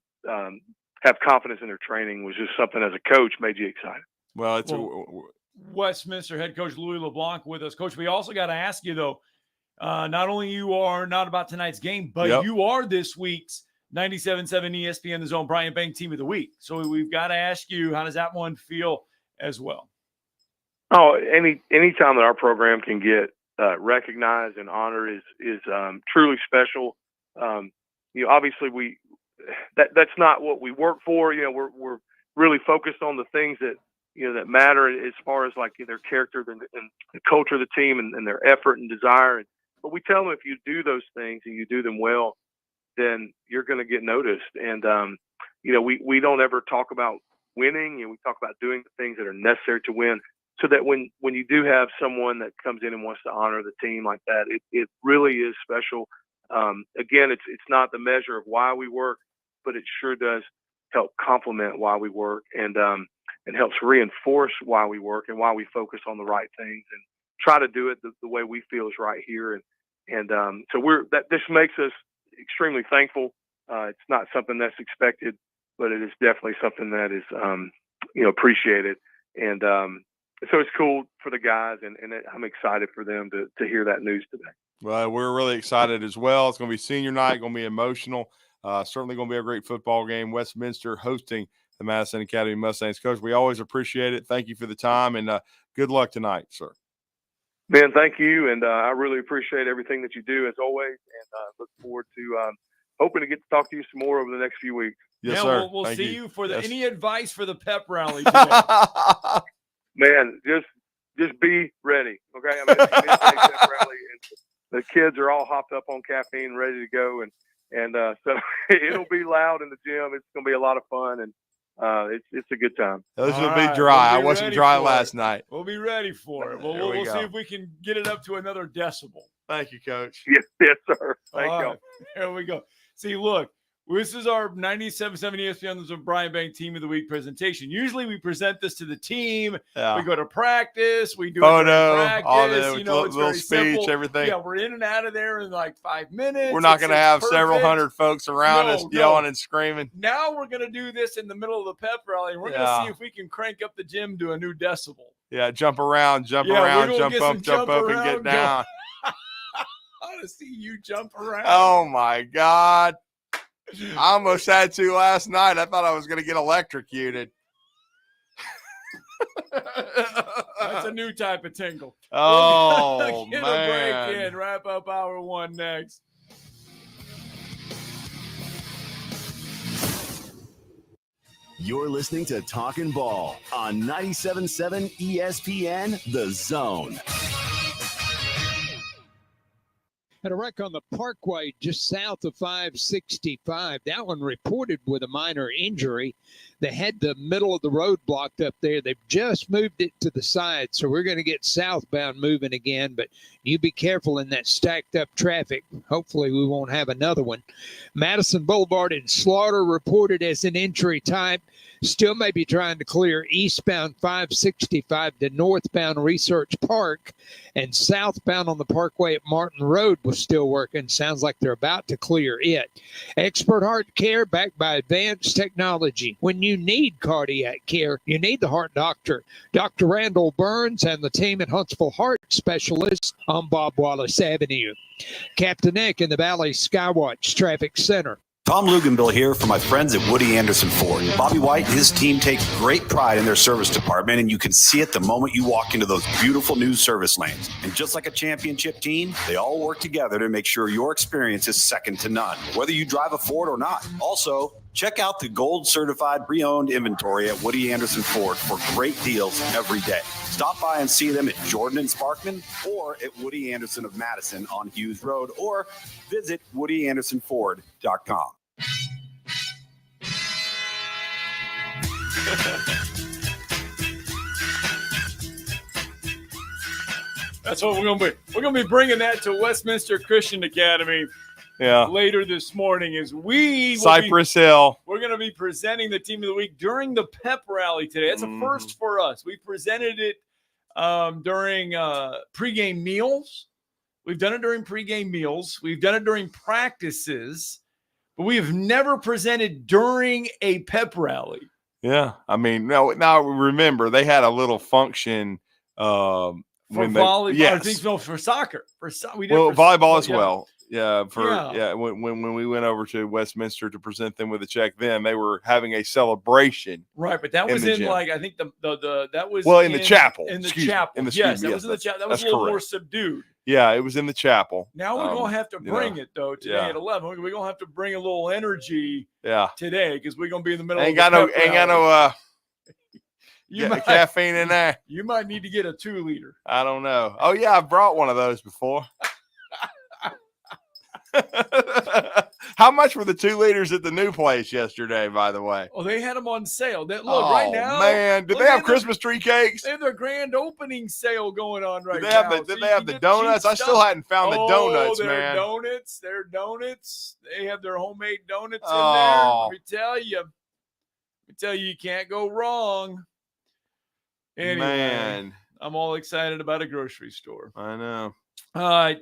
have confidence in their training was just something, as a coach, made you excited. Well, Westminster head coach Louis LeBlanc with us. Coach, we also got to ask you, though, not only you are not about tonight's game, but you are this week's 97.7 ESPN The Zone Brian Bank Team of the Week. So we've got to ask you, how does that one feel as well? Oh, any time that our program can get recognized and honored is truly special. Obviously that's not what we work for. We're really focused on the things that that matter as far as like their character and the culture of the team and their effort and desire. But we tell them if you do those things and you do them well, then you're going to get noticed. And we don't ever talk about winning, and we talk about doing the things that are necessary to win, so that when you do have someone that comes in and wants to honor the team like that, it really is special. Again, it's not the measure of why we work, but it sure does help complement why we work, and helps reinforce why we work and why we focus on the right things and try to do it the way we feel is right here. So this makes us extremely thankful. It's not something that's expected, but it is definitely something that is appreciated. And so it's cool for the guys, and I'm excited for them to hear that news today. Well, we're really excited as well. It's going to be senior night, going to be emotional. Certainly going to be a great football game. Westminster hosting the Madison Academy Mustangs. Coach, we always appreciate it. Thank you for the time, and good luck tonight, sir. Ben, thank you, and I really appreciate everything that you do as always, and look forward to hoping to get to talk to you some more over the next few weeks. Yes, sir. We'll Thank see you for Yes. any advice for the pep rally today. Man, just be ready, okay? I mean, it's a midday pep rally, and the kids are all hopped up on caffeine, ready to go, and so it'll be loud in the gym. It's going to be a lot of fun, and it's a good time. Those will be dry. I wasn't dry last night. We'll be ready for it. We'll see if we can get it up to another decibel. Thank you, Coach. Yes, sir. Thank All you. right, there we go. See, look, this is our 97.7 ESPN the Brian Bank Team of the Week presentation. Usually we present this to the team. Yeah. We go to practice. We do Photo, it practice. all the it's little very speech, simple. everything. Yeah, we're in and out of there in like 5 minutes. We're not It's going to have several perfect. hundred folks around us yelling and screaming. Now we're going to do this in the middle of the pep rally, and we're going to see if we can crank up the gym to a new decibel. Yeah, jump around, we're gonna jump get up, some jump up, and around, get down. I want to see you jump around. Oh, my God. I almost had to last night. I thought I was going to get electrocuted. That's a new type of tingle. Oh, Get man. a break in. Wrap up hour one next. You're listening to Talkin' Ball on 97.7 ESPN The Zone. Had a wreck on the Parkway just south of 565. That one reported with a minor injury. They had the middle of the road blocked up there. They've just moved it to the side, so we're going to get southbound moving again. But you be careful in that stacked up traffic. Hopefully we won't have another one. Madison Boulevard in Slaughter reported as an injury type. Still may be trying to clear eastbound 565 to northbound Research Park, and southbound on the Parkway at Martin Road was still working. Sounds like they're about to clear it. Expert heart care backed by advanced technology. When you need cardiac care, you need the heart doctor. Dr. Randall Burns and the team at Huntsville Heart Specialists on Bob Wallace Avenue. Captain Nick in the Valley Skywatch Traffic Center. Tom Luganville here for my friends at Woody Anderson Ford. Bobby White and his team take great pride in their service department, and you can see it the moment you walk into those beautiful new service lanes. And just like a championship team, they all work together to make sure your experience is second to none, whether you drive a Ford or not. Also, check out the gold certified pre-owned inventory at Woody Anderson Ford for great deals every day. Stop by and see them at Jordan and Sparkman or at Woody Anderson of Madison on Hughes Road, or visit WoodyAndersonFord.com. That's what we're going to be. We're going to be bringing that to Westminster Christian Academy later this morning as Cypress Hill. We're going to be presenting the Team of the Week during the pep rally today. That's a first for us. We presented it during pregame meals. We've done it during pregame meals. We've done it during practices, but we have never presented during a pep rally. Yeah. I mean, now remember, they had a little function For volleyball, yes. I think so, for soccer. We did volleyball as yeah. well. When we went over to Westminster to present them with a check, then they were having a celebration. Right, but that was the in gym. like I think the that was in the chapel. In the Excuse me. chapel. In the yes, studio. that was in the chapel. That was That's a little correct. more subdued. Yeah, it was in the chapel. Now we're going to have to bring it, though, today yeah. at 11. We're going to have to bring a little energy Yeah. today because we're going to be in the middle Ain't of got no caffeine in there. You might need to get a 2-liter. I don't know. Oh, yeah, I've brought one of those before. How much were the 2 liters at the new place yesterday, by the way? Oh, they had them on sale. Right now. Man, did they have Christmas tree cakes? They have their grand opening sale going on right Did now. They have the donuts? I still hadn't found the donuts, man. Their donuts. They have their homemade donuts in there. Let me tell you, you can't go wrong. Anyway, man, I'm all excited about a grocery store. I know. All right,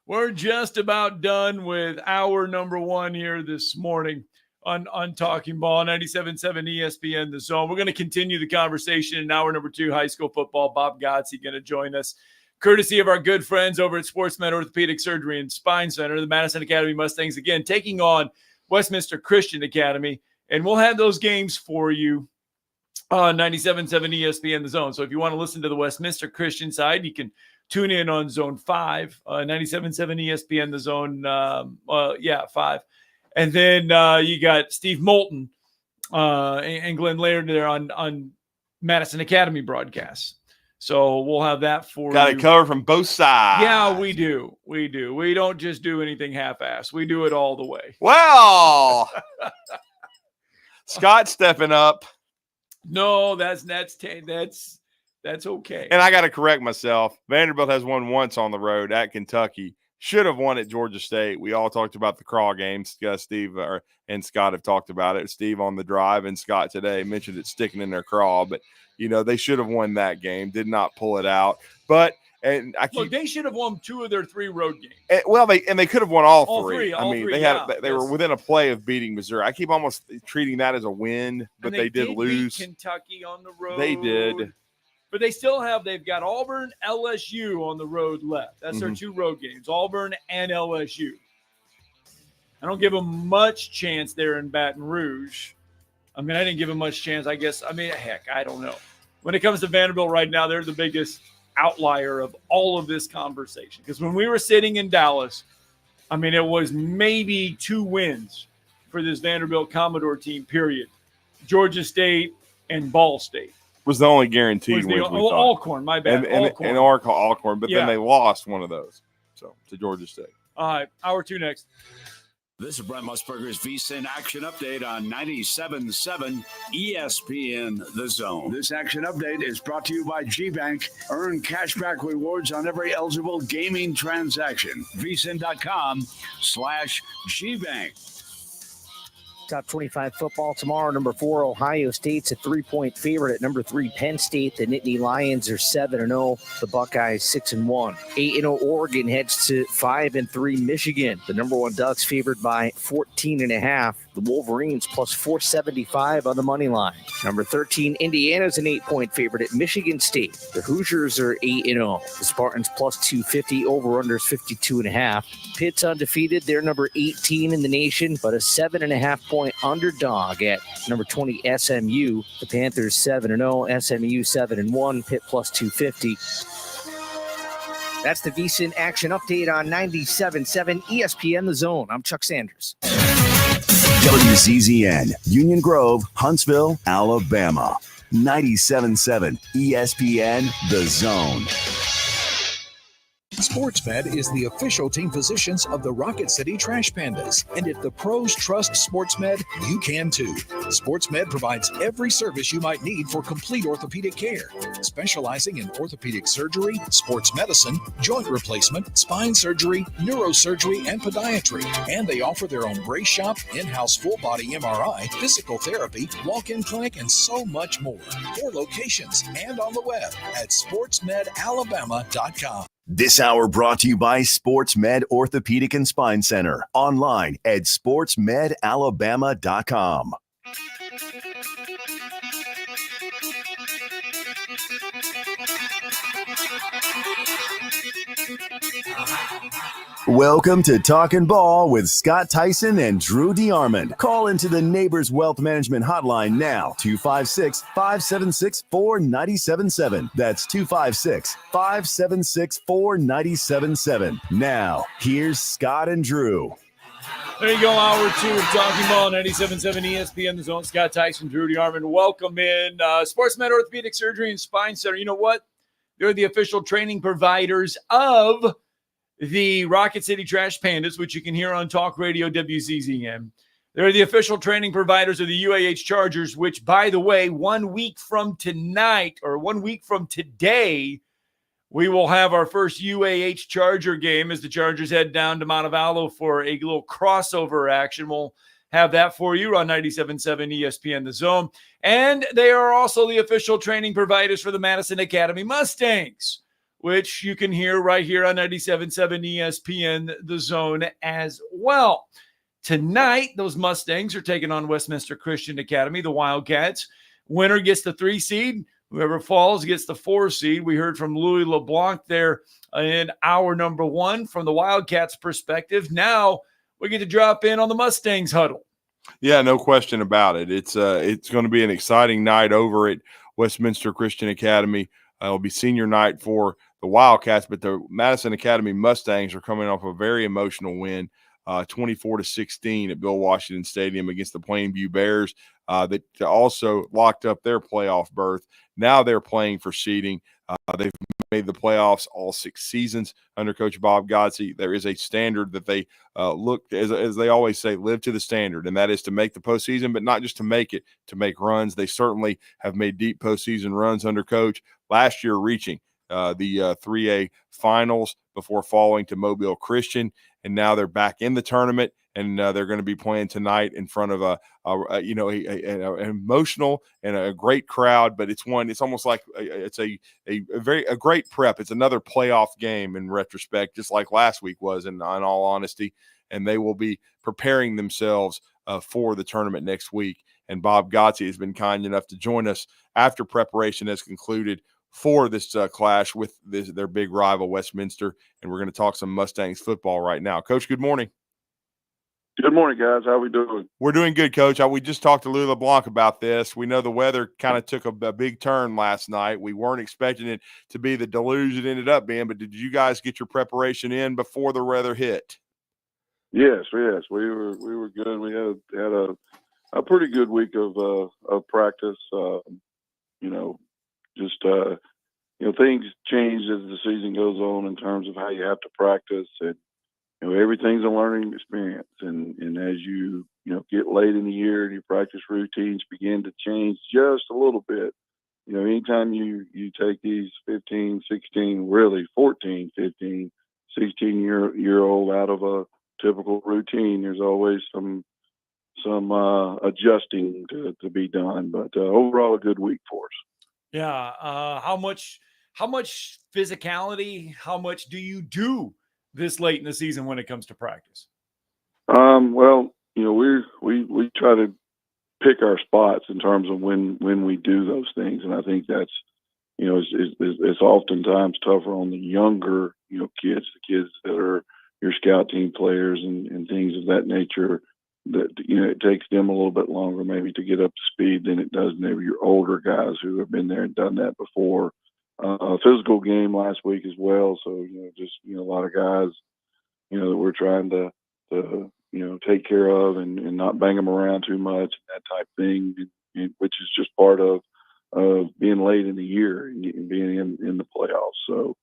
we're just about done with hour number 1 here this morning on Talking Ball, 97.7 ESPN The Zone. We're going to continue the conversation in hour number 2, high school football. Bob Godsey going to join us, courtesy of our good friends over at SportsMed Orthopedic Surgery and Spine Center, the Madison Academy Mustangs, again, taking on Westminster Christian Academy. And we'll have those games for you on 97.7 ESPN The Zone. So if you want to listen to the Westminster Christian side, you can tune in on Zone 5, 97.7 ESPN The Zone, 5. And then you got Steve Moulton and Glenn Laird there on Madison Academy broadcasts. So we'll have that for you. Got it covered from both sides. Yeah, we do. We do. We don't just do anything half-assed. We do it all the way. Well, Scott's stepping up. No, that's okay. And I got to correct myself. Vanderbilt has won once on the road at Kentucky. Should have won at Georgia State. We all talked about the crawl games. Steve and Scott have talked about it. Steve on the drive and Scott today mentioned it sticking in their craw. But, they should have won that game. Did not pull it out. But look, they should have won 2 of their 3 road games. They could have won all three. They were within a play of beating Missouri. I keep almost treating that as a win, but they did lose. Beat Kentucky on the road. They did. But they've got Auburn, LSU on the road left. That's their 2 road games, Auburn and LSU. I don't give them much chance there in Baton Rouge. I didn't give them much chance, I guess. Heck, I don't know. When it comes to Vanderbilt right now, they're the biggest outlier of all of this conversation. Because when we were sitting in Dallas, it was maybe 2 wins for this Vanderbilt Commodore team, period. Georgia State and Ball State. Was the only guaranteed win. Alcorn, my bad. And Alcorn, but then they lost one of those to Georgia State. All right, hour 2 next. This is Brent Musburger's VSiN Action Update on 97.7 ESPN The Zone. This action update is brought to you by G-Bank. Earn cashback rewards on every eligible gaming transaction. VSiN.com/Gbank. Top 25 football tomorrow. Number 4, Ohio State's a 3-point favorite at number 3, Penn State. The Nittany Lions are 7-0. The Buckeyes 6-1. 8-0 Oregon heads to 5-3 Michigan. The number 1 Ducks favored by 14.5. The Wolverines plus 475 on the money line. Number 13, Indiana's an 8-point favorite at Michigan State. The Hoosiers are 8-0. The Spartans plus 250. Over-unders 52.5. Pitt's undefeated. They're number 18 in the nation, but a 7.5-point underdog at number 20 SMU. The Panthers 7-0. SMU 7-1. Pitt plus 250. That's the VSiN Action Update on 97.7 ESPN The Zone. I'm Chuck Sanders. WZZN, Union Grove, Huntsville, Alabama. 97.7 ESPN The Zone. SportsMed is the official team physicians of the Rocket City Trash Pandas. And if the pros trust SportsMed, you can too. SportsMed provides every service you might need for complete orthopedic care, specializing in orthopedic surgery, sports medicine, joint replacement, spine surgery, neurosurgery, and podiatry. And they offer their own brace shop, in-house full-body MRI, physical therapy, walk-in clinic, and so much more. 4 locations and on the web at sportsmedalabama.com. This hour brought to you by SportsMed Orthopedic and Spine Center. Online at sportsmedalabama.com. Welcome to Talkin' Ball with Scott Tyson and Drew DeArmond. Call into the Neighbors Wealth Management Hotline now, 256-576-4977. That's 256-576-4977. Now, here's Scott and Drew. There you go, hour 2 of Talking Ball, 97.7 ESPN, The Zone. Scott Tyson, Drew DeArmond. Welcome in. SportsMed Orthopedic Surgery and Spine Center. You know what? They're the official training providers of the Rocket City Trash Pandas, which you can hear on Talk Radio WZZM. They're the official training providers of the UAH Chargers, which, by the way, 1 week from tonight or 1 week from today, we will have our first UAH Charger game as the Chargers head down to Montevallo for a little crossover action. We'll have that for you on 97.7 ESPN The Zone. And they are also the official training providers for the Madison Academy Mustangs, which you can hear right here on 97.7 ESPN The Zone as well. Tonight, those Mustangs are taking on Westminster Christian Academy, the Wildcats. Winner gets the 3 seed. Whoever falls gets the 4 seed. We heard from Louis LeBlanc there in hour number 1 from the Wildcats' perspective. Now we get to drop in on the Mustangs huddle. Yeah, no question about it. It's going to be an exciting night over at Westminster Christian Academy. It'll be senior night for the Wildcats, but the Madison Academy Mustangs are coming off a very emotional win, 24-16 at Bill Washington Stadium against the Plainview Bears. That also locked up their playoff berth. Now they're playing for seeding. They've made the playoffs all 6 seasons under Coach Bob Godsey. There is a standard that they look, as they always say, live to the standard, and that is to make the postseason, but not just to make it, to make runs. They certainly have made deep postseason runs under Coach. Last year reaching the 3A finals before falling to Mobile Christian, and now they're back in the tournament, and they're going to be playing tonight in front of an emotional and a great crowd. But it's almost like it's a great prep. It's another playoff game in retrospect, just like last week was, in all honesty. And they will be preparing themselves for the tournament next week. And Bob Godsey has been kind enough to join us after preparation has concluded for this clash with their big rival, Westminster. And we're going to talk some Mustangs football right now. Coach, good morning. Good morning, guys. How we doing? We're doing good, Coach. We just talked to Louis LeBlanc about this. We know the weather kind of took a big turn last night. We weren't expecting it to be the deluge it ended up being, but did you guys get your preparation in before the weather hit? Yes, we were good. We had a pretty good week of practice. Things change as the season goes on in terms of how you have to practice, and everything's a learning experience. And as you get late in the year and your practice routines begin to change just a little bit, anytime you take these 15, 16, really 14, 15, 16-year-old out of a typical routine, there's always some adjusting to be done. But overall, a good week for us. Yeah. How much physicality, how much do you do this late in the season when it comes to practice? We try to pick our spots in terms of when we do those things. And I think that's, it's oftentimes tougher on the younger, kids, the kids that are your scout team players and things of that nature, that, it takes them a little bit longer maybe to get up to speed than it does maybe your older guys who have been there and done that before. A physical game last week as well. So, a lot of guys, that we're trying to take care of and not bang them around too much, and that type thing, which is just part of being late in the year and being in the playoffs. So,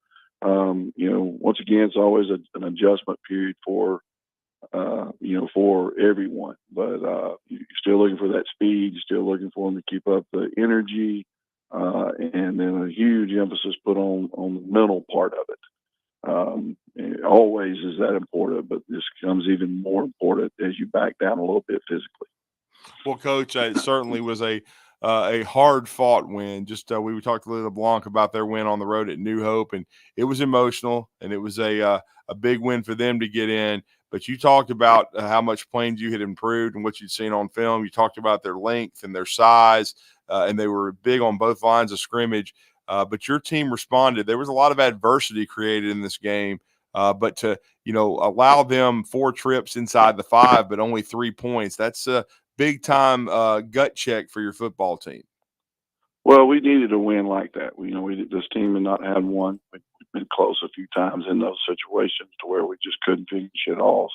once again, it's always an adjustment period for everyone, but you're still looking for that speed. You're still looking for them to keep up the energy, and then a huge emphasis put on the mental part of it. Always is that important, but this becomes even more important as you back down a little bit physically. Well, Coach, it certainly was a hard-fought win. We talked to Louis LeBlanc about their win on the road at New Hope, and it was emotional, and it was a big win for them to get in. But you talked about how much Plainview had improved and what you'd seen on film. You talked about their length and their size, and they were big on both lines of scrimmage. but your team responded. There was a lot of adversity created in this game, but to, allow them 4 trips inside the 5, but only 3 points, that's a big time gut check for your football team. Well, we needed a win like that. This team had not had one. We've been close a few times in those situations to where we just couldn't finish it off.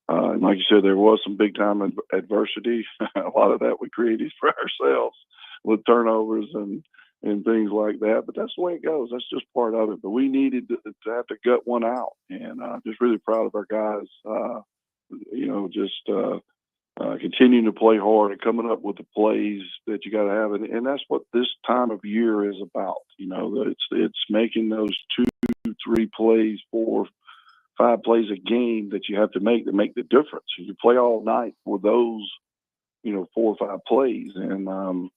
And like you said, there was some big time adversity. A lot of that we created for ourselves with turnovers and things like that. But that's the way it goes. That's just part of it. But we needed to have to gut one out. And just really proud of our guys, continuing to play hard and coming up with the plays that you got to have. And that's what this time of year is about. It's making those 2, 3 plays, 4, 5 plays a game that you have to make the difference. You play all night for those, 4 or 5 plays, and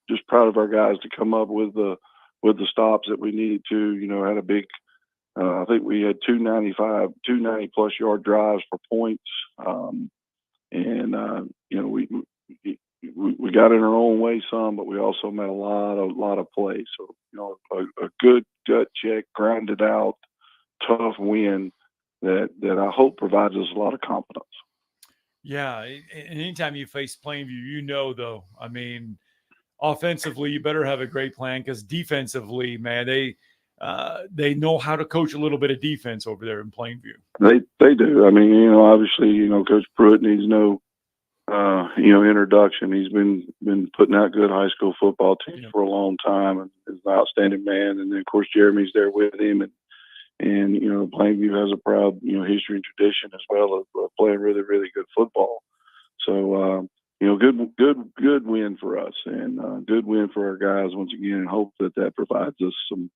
just proud of our guys to come up with the stops that we needed to. Had a big, I think we had 290 plus yard drives for points, we got in our own way some, but we also made a lot of plays. So a good gut check, grinded out, tough win that I hope provides us a lot of confidence. Yeah, anytime you face Plainview, though, I mean, offensively, you better have a great plan, because defensively, man, they know how to coach a little bit of defense over there in Plainview. They do. I mean, obviously, Coach Pruitt needs no introduction. He's been putting out good high school football teams for a long time, and is an outstanding man. And then, of course, Jeremy's there with him, and Plainview has a proud history and tradition as well of playing really, really good football. So good win for us, and good win for our guys once again, and hope that provides us some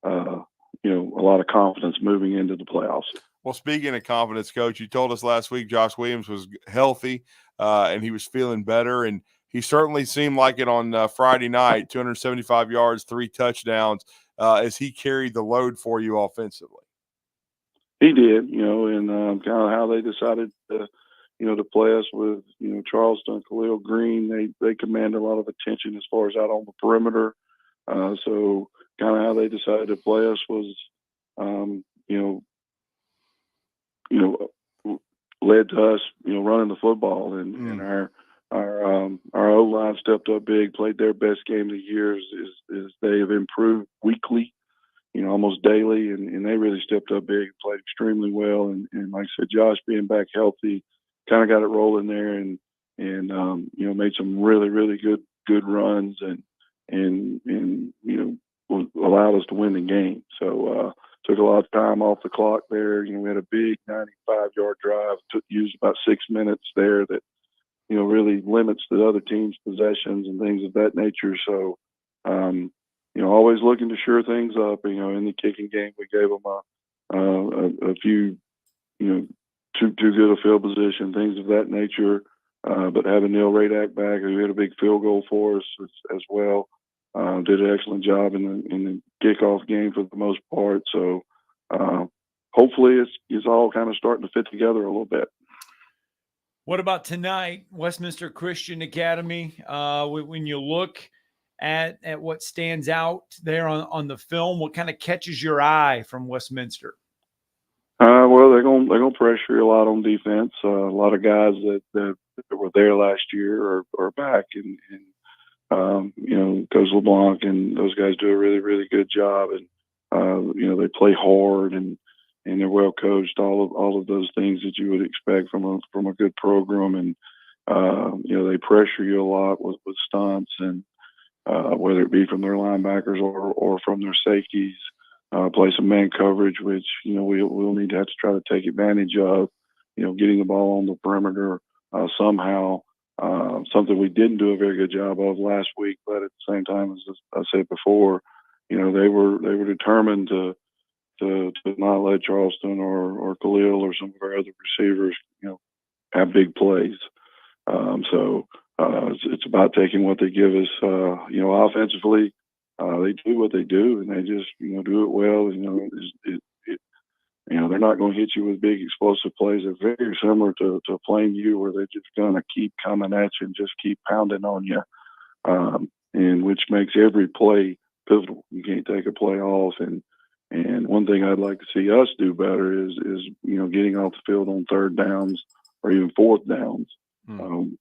a lot of confidence moving into the playoffs. Well, speaking of confidence, Coach, you told us last week Josh Williams was healthy and he was feeling better, and he certainly seemed like it on Friday night. 275 yards, 3 touchdowns, as he carried the load for you offensively. He did, and kind of how they decided to play us with Charleston, Khalil Green. They command a lot of attention as far as out on the perimeter. So kind of how they decided to play us was, led to us, running the football, and our O-line stepped up big, played their best game of the year as they have improved weekly, almost daily, and they really stepped up big, played extremely well, and like I said, Josh being back healthy, kind of got it rolling there, and made some really, really good runs, and allowed us to win the game. So took a lot of time off the clock there. We had a big 95-yard drive. Used about 6 minutes there that really limits the other team's possessions and things of that nature. So always looking to shore things up. In the kicking game, we gave them a few too good a field position, things of that nature. But having Neil Radak back, who hit a big field goal for us as well, did an excellent job in the kickoff game for the most part. So hopefully it's all kind of starting to fit together a little bit. What about tonight, Westminster Christian Academy? When you look at what stands out there on the film, what kind of catches your eye from Westminster? Well, they're gonna pressure you a lot on defense. A lot of guys that were there last year are back, and Coach LeBlanc and those guys do a really, really good job, and they play hard, and they're well coached. All of those things that you would expect from a good program, and they pressure you a lot with stunts, and whether it be from their linebackers or from their safeties. Play some man coverage, which we'll need to have to try to take advantage of. Getting the ball on the perimeter somehow. Something we didn't do a very good job of last week, but at the same time, as I said before, they were determined to not let Charleston or Khalil or some of our other receivers, have big plays. So it's about taking what they give us. Offensively, they do what they do, and they just do it well. They're not going to hit you with big explosive plays. They're very similar to Plainview, where they're just going to keep coming at you and just keep pounding on you, and which makes every play pivotal. You can't take a play off. And one thing I'd like to see us do better is getting off the field on third downs or even fourth downs, in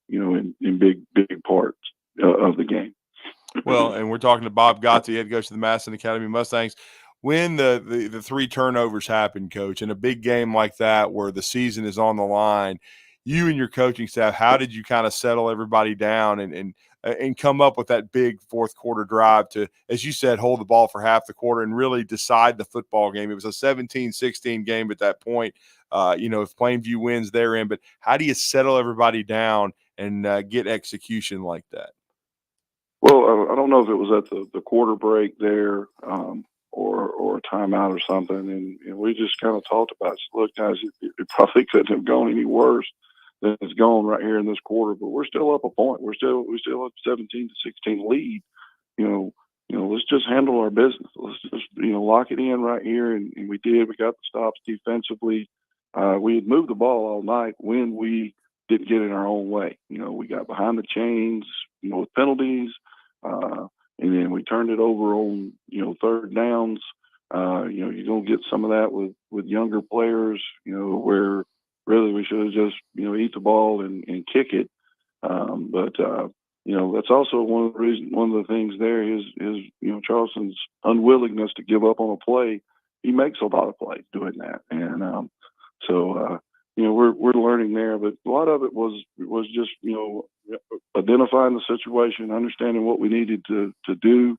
big parts of the game. Well, and we're talking to Bob Gotze, head coach of the Madison Academy Mustangs. When the 3 turnovers happen, Coach, in a big game like that where the season is on the line, you and your coaching staff, how did you kind of settle everybody down and come up with that big fourth quarter drive to, as you said, hold the ball for half the quarter and really decide the football game? It was a 17-16 game at that point. If Plainview wins, they're in. But how do you settle everybody down and get execution like that? Well, I don't know if it was at the quarter break there or a timeout or something, and we just kind of talked about it. Look, guys, it probably couldn't have gone any worse than it's gone right here in this quarter, but we're still up a point. We're still up 17-16 lead. Let's just handle our business. Let's just lock it in right here, and we did. We got the stops defensively. We had moved the ball all night when we didn't get in our own way. We got behind the chains, with penalties. And then we turned it over on, third downs. You're going to get some of that with younger players, where really we should have just, eat the ball and kick it. But that's also one of the things there is Charleston's unwillingness to give up on a play. He makes a lot of plays doing that. And we're learning there, but a lot of it was just, identifying the situation, understanding what we needed to do.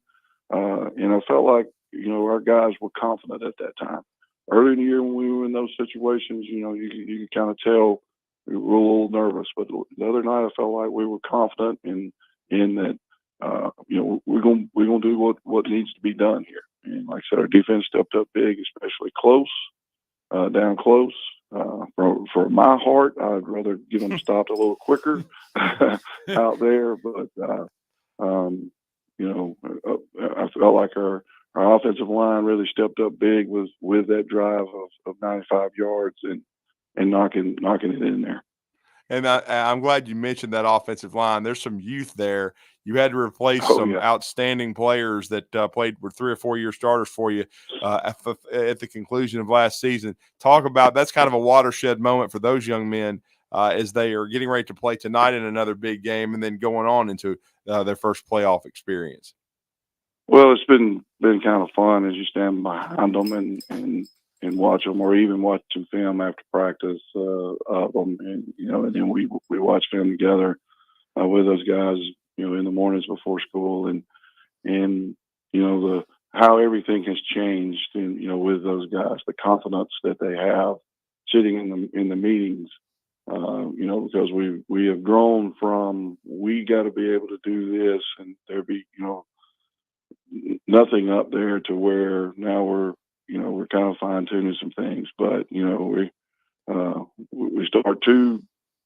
And I felt like, our guys were confident at that time. Early in the year when we were in those situations, you could kind of tell we were a little nervous. But the other night I felt like we were confident in that, we're going to do what needs to be done here. And like I said, our defense stepped up big, especially close, down close. For my heart, I'd rather get them stopped a little quicker out there. But, I felt like our offensive line really stepped up big with that drive of 95 yards and knocking it in there. And I'm glad you mentioned that offensive line. There's some youth there. You had to replace some outstanding players that played with 3 or 4 year starters for you at the conclusion of last season. Talk about that's kind of a watershed moment for those young men as they are getting ready to play tonight in another big game and then going on into their first playoff experience. Well, it's been kind of fun as you stand behind them and watch them, or even watch some film after practice of them, and then we watch film together with those guys, in the mornings before school, and how everything has changed, and with those guys, the confidence that they have sitting in the meetings, because we have grown from we got to be able to do this, and there be nothing up there to where now we're kind of fine tuning some things, but we start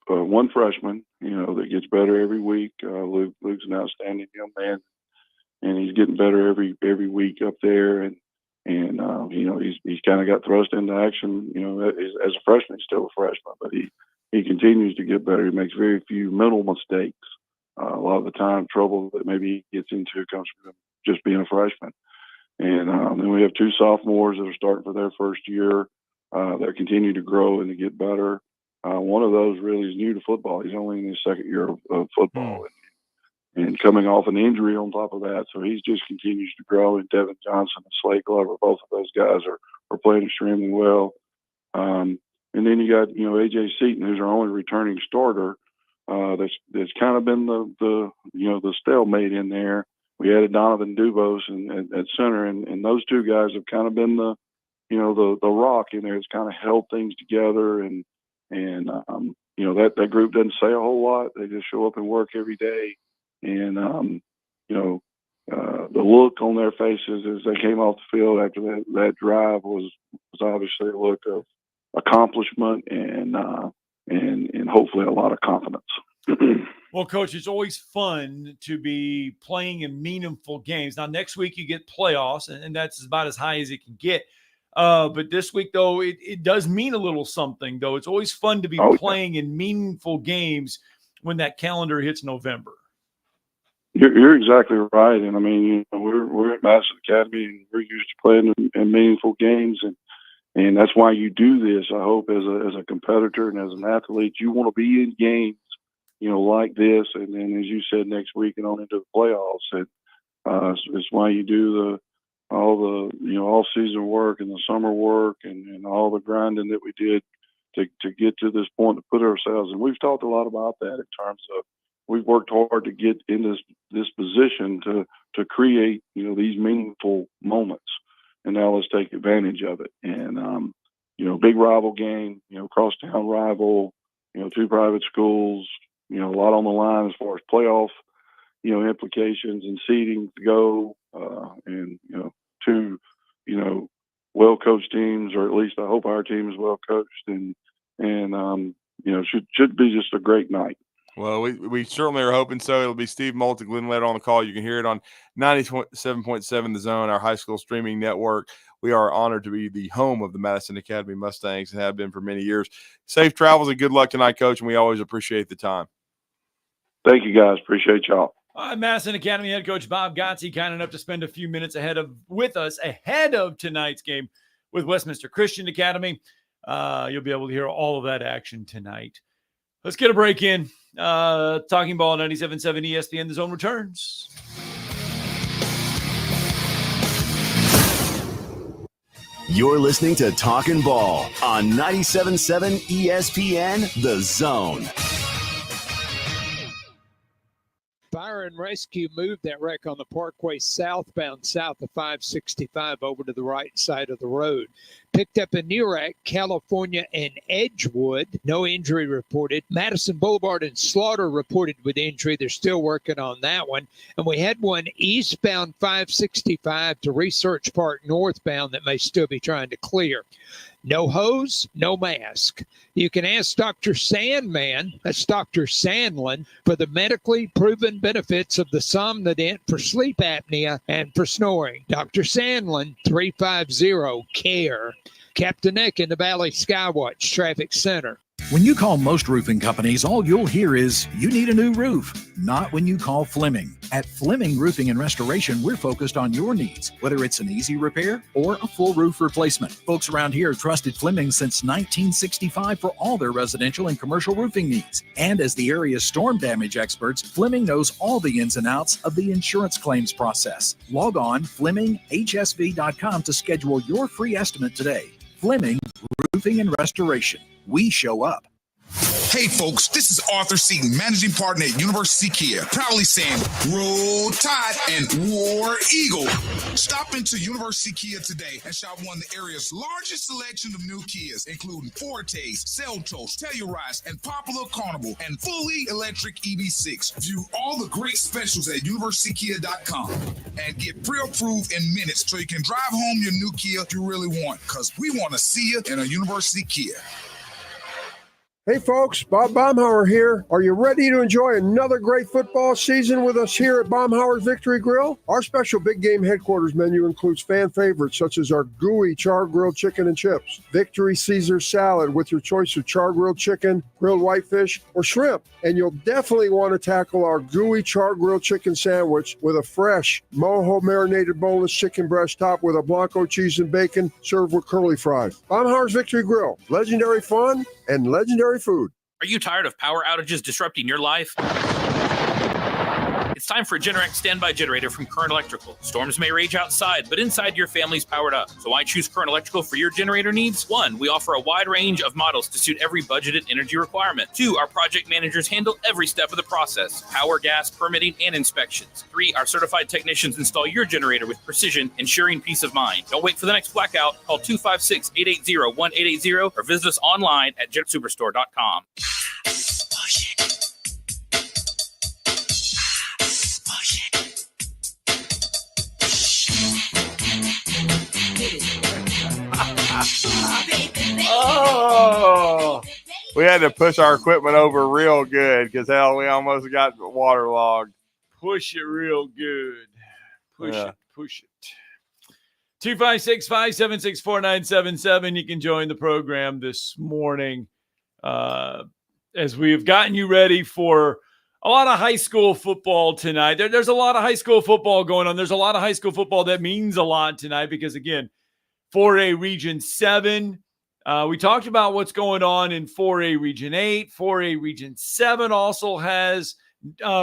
one freshman, that gets better every week. Luke's an outstanding young man, and he's getting better every week up there, and he's kind of got thrust into action. As a freshman, he's still a freshman, but he continues to get better. He makes very few mental mistakes. A lot of the time, trouble that maybe he gets into comes from just being a freshman. And then we have 2 sophomores that are starting for their first year that continue to grow and to get better. One of those really is new to football. He's only in his second year of football and coming off an injury on top of that. So he just continues to grow. And Devin Johnson and Slade Glover, both of those guys are playing extremely well. And then you got, A.J. Seaton, who's our only returning starter. That's kind of been the stalemate in there. We added Donovan Dubose at center, and those 2 guys have kind of been the rock in there. It's kind of held things together, and that group doesn't say a whole lot. They just show up and work every day, and the look on their faces as they came off the field after that drive was obviously a look of accomplishment and hopefully a lot of confidence. Well, Coach, it's always fun to be playing in meaningful games. Now, next week you get playoffs, and that's about as high as it can get. But this week, though, it does mean a little something, though. It's always fun to be playing in meaningful games when that calendar hits November. You're exactly right, and I mean, we're at Madison Academy, and we're used to playing in meaningful games, and that's why you do this. I hope as a competitor and as an athlete, you want to be in games, like this, and then as you said, next week and on into the playoffs, and it's why you do all the off season work and the summer work and all the grinding that we did to get to this point to put ourselves. And we've talked a lot about that in terms of we've worked hard to get in this position to create these meaningful moments, and now let's take advantage of it. And big rival game, crosstown rival, two private schools, a lot on the line as far as playoff implications and seeding to go, and two well coached teams, or at least I hope our team is well coached, and should be just a great night. Well, we certainly are hoping so. It'll be Steve Moulton, Glenn later on the call. You can hear it on 97.7 The Zone, our high school streaming network. We are honored to be the home of the Madison Academy Mustangs and have been for many years. Safe travels and good luck tonight, Coach, and we always appreciate the time. Thank you, guys. Appreciate y'all. Madison Academy head coach Bob Gotze, kind enough to spend a few minutes with us ahead of tonight's game with Westminster Christian Academy. You'll be able to hear all of that action tonight. Let's get a break in. Talking Ball 97.7 ESPN. The Zone returns. You're listening to Talkin' Ball on 97.7 ESPN, The Zone. Fire and rescue moved that wreck on the Parkway southbound south of 565 over to the right side of the road. Picked up in Newark, California, and Edgewood. No injury reported. Madison Boulevard and Slaughter reported with injury. They're still working on that one. And we had one eastbound 565 to Research Park northbound that may still be trying to clear. No hose, no mask. You can ask Dr. Sandman, that's Dr. Sandlin, for the medically proven benefits of the Somnodent for sleep apnea and for snoring. Dr. Sandlin, 350-CARE. Captain Nick in the Valley Skywatch Traffic Center. When you call most roofing companies, all you'll hear is, you need a new roof. Not when you call Fleming. At Fleming Roofing and Restoration, we're focused on your needs, whether it's an easy repair or a full roof replacement. Folks around here have trusted Fleming since 1965 for all their residential and commercial roofing needs. And as the area's storm damage experts, Fleming knows all the ins and outs of the insurance claims process. Log on FlemingHSV.com to schedule your free estimate today. Fleming Roofing and Restoration. We show up. Hey folks, this is Arthur Seaton, managing partner at University Kia, proudly saying Roll Tide and War Eagle. Stop into University Kia today and shop one of the area's largest selection of new Kias, including Fortes, Seltos, Telluride, and Popular Carnival, and fully electric EV6. View all the great specials at universitykia.com and get pre-approved in minutes so you can drive home your new Kia you really want, because we want to see you in a University Kia. Hey folks, Bob Baumhauer here. Are you ready to enjoy another great football season with us here at Baumhauer's Victory Grill? Our special big game headquarters menu includes fan favorites such as our gooey char-grilled chicken and chips, Victory Caesar salad with your choice of char-grilled chicken, grilled whitefish, or shrimp. And you'll definitely want to tackle our gooey char-grilled chicken sandwich with a fresh mojo marinated boneless chicken breast topped with a Blanco cheese and bacon served with curly fries. Baumhauer's Victory Grill, legendary fun and legendary food. Are you tired of power outages disrupting your life? It's time for a Generac standby generator from Current Electrical. Storms may rage outside, but inside your family's powered up. So why choose Current Electrical for your generator needs? 1, we offer a wide range of models to suit every budgeted energy requirement. 2, our project managers handle every step of the process: power, gas, permitting, and inspections. 3, our certified technicians install your generator with precision, ensuring peace of mind. Don't wait for the next blackout. Call 256-880-1880 or visit us online at JetSuperstore.com. Oh, we had to push our equipment over real good because, hell, we almost got waterlogged. Push it real good. Push it. 256-576-4977. You can join the program this morning as we have gotten you ready for A lot of high school football tonight. There's a lot of high school football going on. There's a lot of high school football that means a lot tonight because, again, 4A Region 7. We talked about what's going on in 4A Region 8. 4A Region 7 also has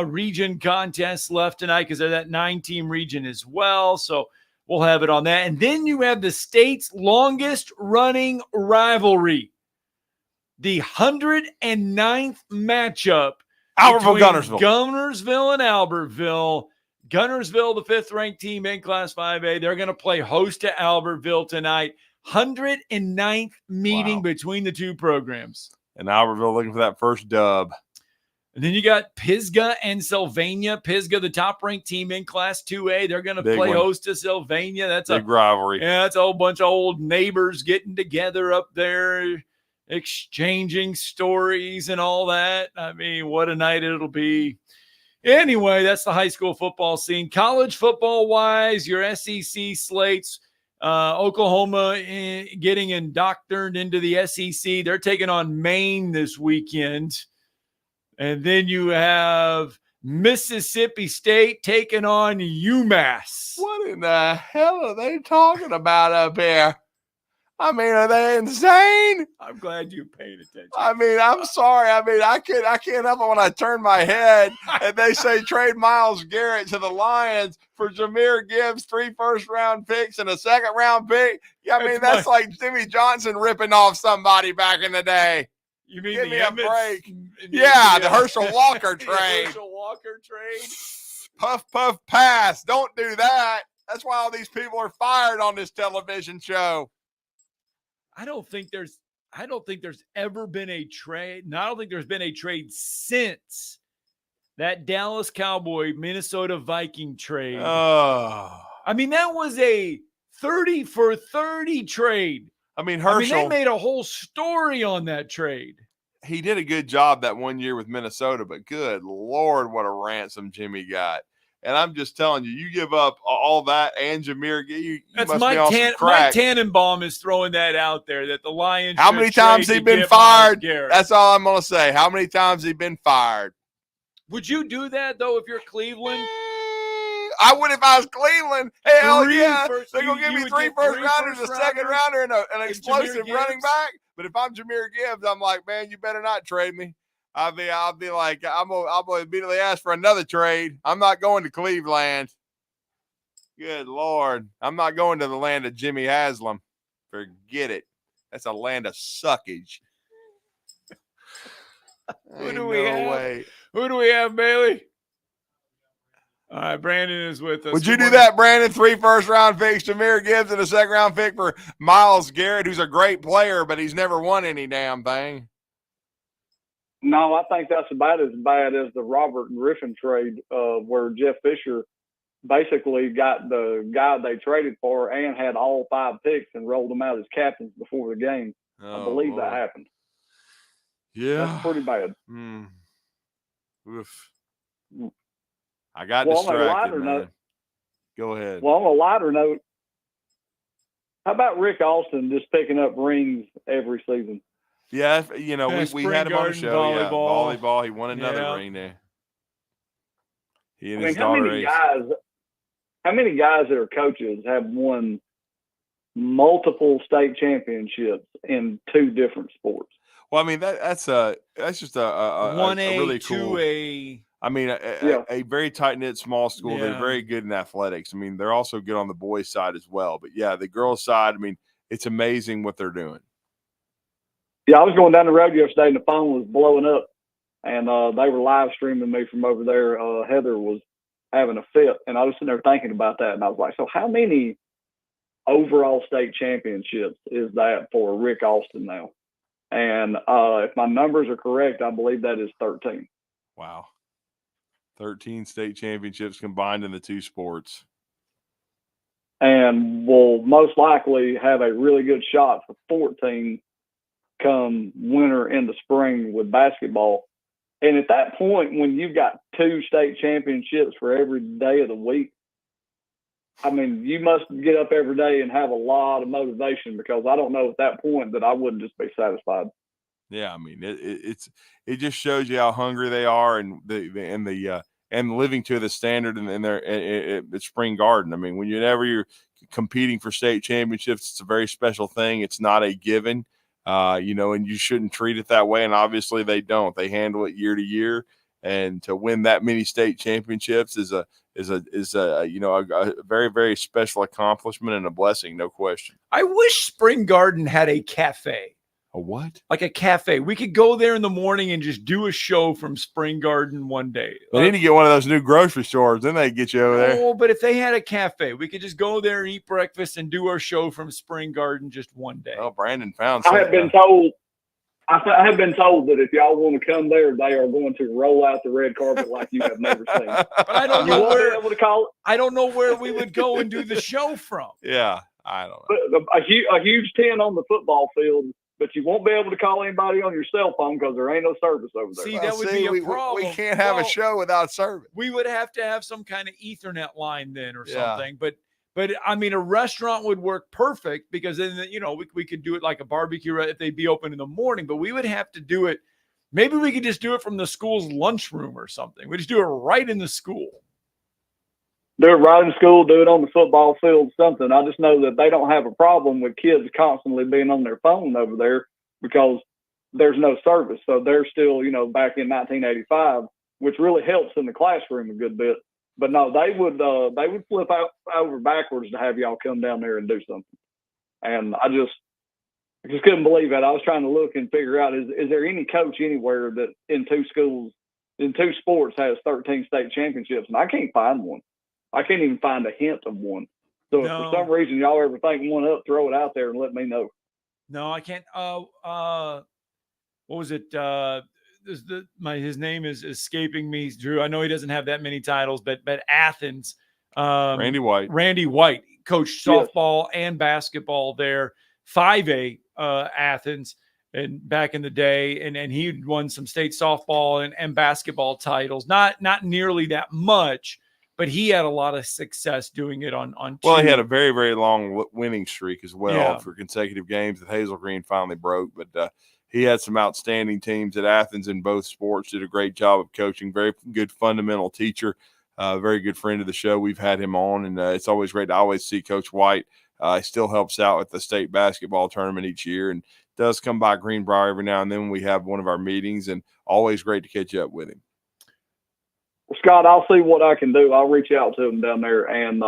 region contests left tonight because they're that 9-team region as well. So we'll have it on that. And then you have the state's longest running rivalry, the 109th matchup. Guntersville. Guntersville and Albertville. Guntersville, the 5th-ranked team in Class 5A. They're going to play host to Albertville tonight. 109th meeting between the two programs. And Albertville looking for that first dub. And then you got Pisgah and Sylvania. Pisgah, the top-ranked team in Class 2A. They're going to play host to Sylvania. That's big rivalry. Yeah, that's a whole bunch of old neighbors getting together up there, exchanging stories and all that. I mean, what a night it'll be. Anyway, that's the high school football scene. College football-wise, your SEC slates, Oklahoma getting indoctrined into the SEC. They're taking on Maine this weekend. And then you have Mississippi State taking on UMass. What in the hell are they talking about up here? I mean, are they insane? I'm glad you paid attention. I mean, I'm sorry. I mean, I can't help it when I turn my head and they say trade Myles Garrett to the Lions for Jahmyr Gibbs, 3 first-round picks and a second-round pick. Yeah, I mean, that's like Jimmy Johnson ripping off somebody back in the day. You mean Give me the a break. Yeah, the Herschel Walker trade. Herschel Walker trade. Puff, puff, pass. Don't do that. That's why all these people are fired on this television show. I don't think there's ever been a trade. I don't think there's been a trade since that Dallas Cowboy Minnesota Viking trade. Oh. I mean, that was a 30 for 30 trade. I mean, Herschel. They made a whole story on that trade. He did a good job that one year with Minnesota, but good Lord, what a ransom Jimmy got. And I'm just telling you, you give up all that and Jahmyr, you That's must Mike be on some crack. Mike Tannenbaum is throwing that out there that the Lions. How many times he been fired? Garrett. That's all I'm going to say. How many times he been fired? Would you do that though if you're Cleveland? I would if I was Cleveland. Hell yeah. They're going to give me 3 first-rounders, a second-rounder, and an explosive running back. But if I'm Jahmyr Gibbs, I'm like, man, you better not trade me. I'll be like, I'm gonna immediately ask for another trade. I'm not going to Cleveland. Good Lord. I'm not going to the land of Jimmy Haslam. Forget it. That's a land of suckage. Who do we have? Who do we have, Bailey? All right, Brandon is with us. Would you do that, Brandon? 3 first-round picks, Jahmyr Gibbs, and a second-round pick for Myles Garrett, who's a great player, but he's never won any damn thing. No, I think that's about as bad as the Robert Griffin trade, where Jeff Fisher basically got the guy they traded for and had all 5 picks and rolled them out as captains before the game. I believe that happened. Yeah. That's pretty bad. Oof. I got distracted, man. Go ahead. Well, on a lighter note, how about Rick Austin just picking up rings every season? Yeah, we had him on the show. Volleyball. Yeah, volleyball. He won another ring there. He and his daughter Ace. How many guys that are coaches have won multiple state championships in 2 different sports? Well, I mean that's just a 1A, really cool. 2A. I mean, a very tight-knit small school. Yeah. They're very good in athletics. I mean, they're also good on the boys' side as well. But, yeah, the girls' side, I mean, it's amazing what they're doing. Yeah, I was going down the road yesterday, and the phone was blowing up, and they were live streaming me from over there. Heather was having a fit, and I was sitting there thinking about that, and I was like, so how many overall state championships is that for Rick Austin now? And if my numbers are correct, I believe that is 13. Wow. 13 state championships combined in the 2 sports. And will most likely have a really good shot for 14 come winter into spring with basketball. And at that point, when you've got 2 state championships for every day of the week, I mean, you must get up every day and have a lot of motivation, because I don't know at that point that I wouldn't just be satisfied. Yeah, I mean it just shows you how hungry they are and and living to the standard in their at Spring Garden. I mean, whenever you're competing for state championships, it's a very special thing. It's not a given, and you shouldn't treat it that way. And obviously they don't. They handle it year to year, and to win that many state championships is a very, very special accomplishment and a blessing, no question. I wish Spring Garden had a cafe. A what? Like a cafe. We could go there in the morning and just do a show from Spring Garden one day. They need to get one of those new grocery stores. Then they get you over there. Oh, but if they had a cafe, we could just go there and eat breakfast and do our show from Spring Garden just one day. Oh, Brandon found I something. have been told. I have been told that if y'all want to come there, they are going to roll out the red carpet like you have never seen. But I don't You know won't be where. able to call it. I don't know where we would go and do the show from. Yeah, I don't know. A huge tent on the football field, but you won't be able to call anybody on your cell phone because there ain't no service over there. See, that would be a problem. We can't have a show without service. We would have to have some kind of Ethernet line then or Yeah. something. But I mean, a restaurant would work perfect because then, we could do it like a barbecue if they'd be open in the morning, but we would have to do it. Maybe we could just do it from the school's lunchroom or something. We just do it right in the school. Do it right in school, do it on the football field, something. I just know that they don't have a problem with kids constantly being on their phone over there because there's no service. So they're still, back in 1985, which really helps in the classroom a good bit. But no, they would flip over backwards to have y'all come down there and do something. And I just couldn't believe that. I was trying to look and figure out, is there any coach anywhere that in two sports has 13 state championships? And I can't find one. I can't even find a hint of one. So if for some reason y'all ever think one up, throw it out there and let me know. No, I can't. What was it? His name is escaping me, Drew. I know he doesn't have that many titles, but Athens. Randy White coached softball and basketball there. 5A Athens and back in the day, and he won some state softball and basketball titles. Not nearly that much, but he had a lot of success doing it on. Well, he had a very, very long winning streak as well for consecutive games that Hazel Green finally broke. But he had some outstanding teams at Athens in both sports, did a great job of coaching, very good fundamental teacher, very good friend of the show. We've had him on, and it's always great to always see Coach White. He still helps out with the state basketball tournament each year and does come by Greenbrier every now and then. We have one of our meetings, and always great to catch up with him. Well, Scott, I'll see what I can do. I'll reach out to them down there, and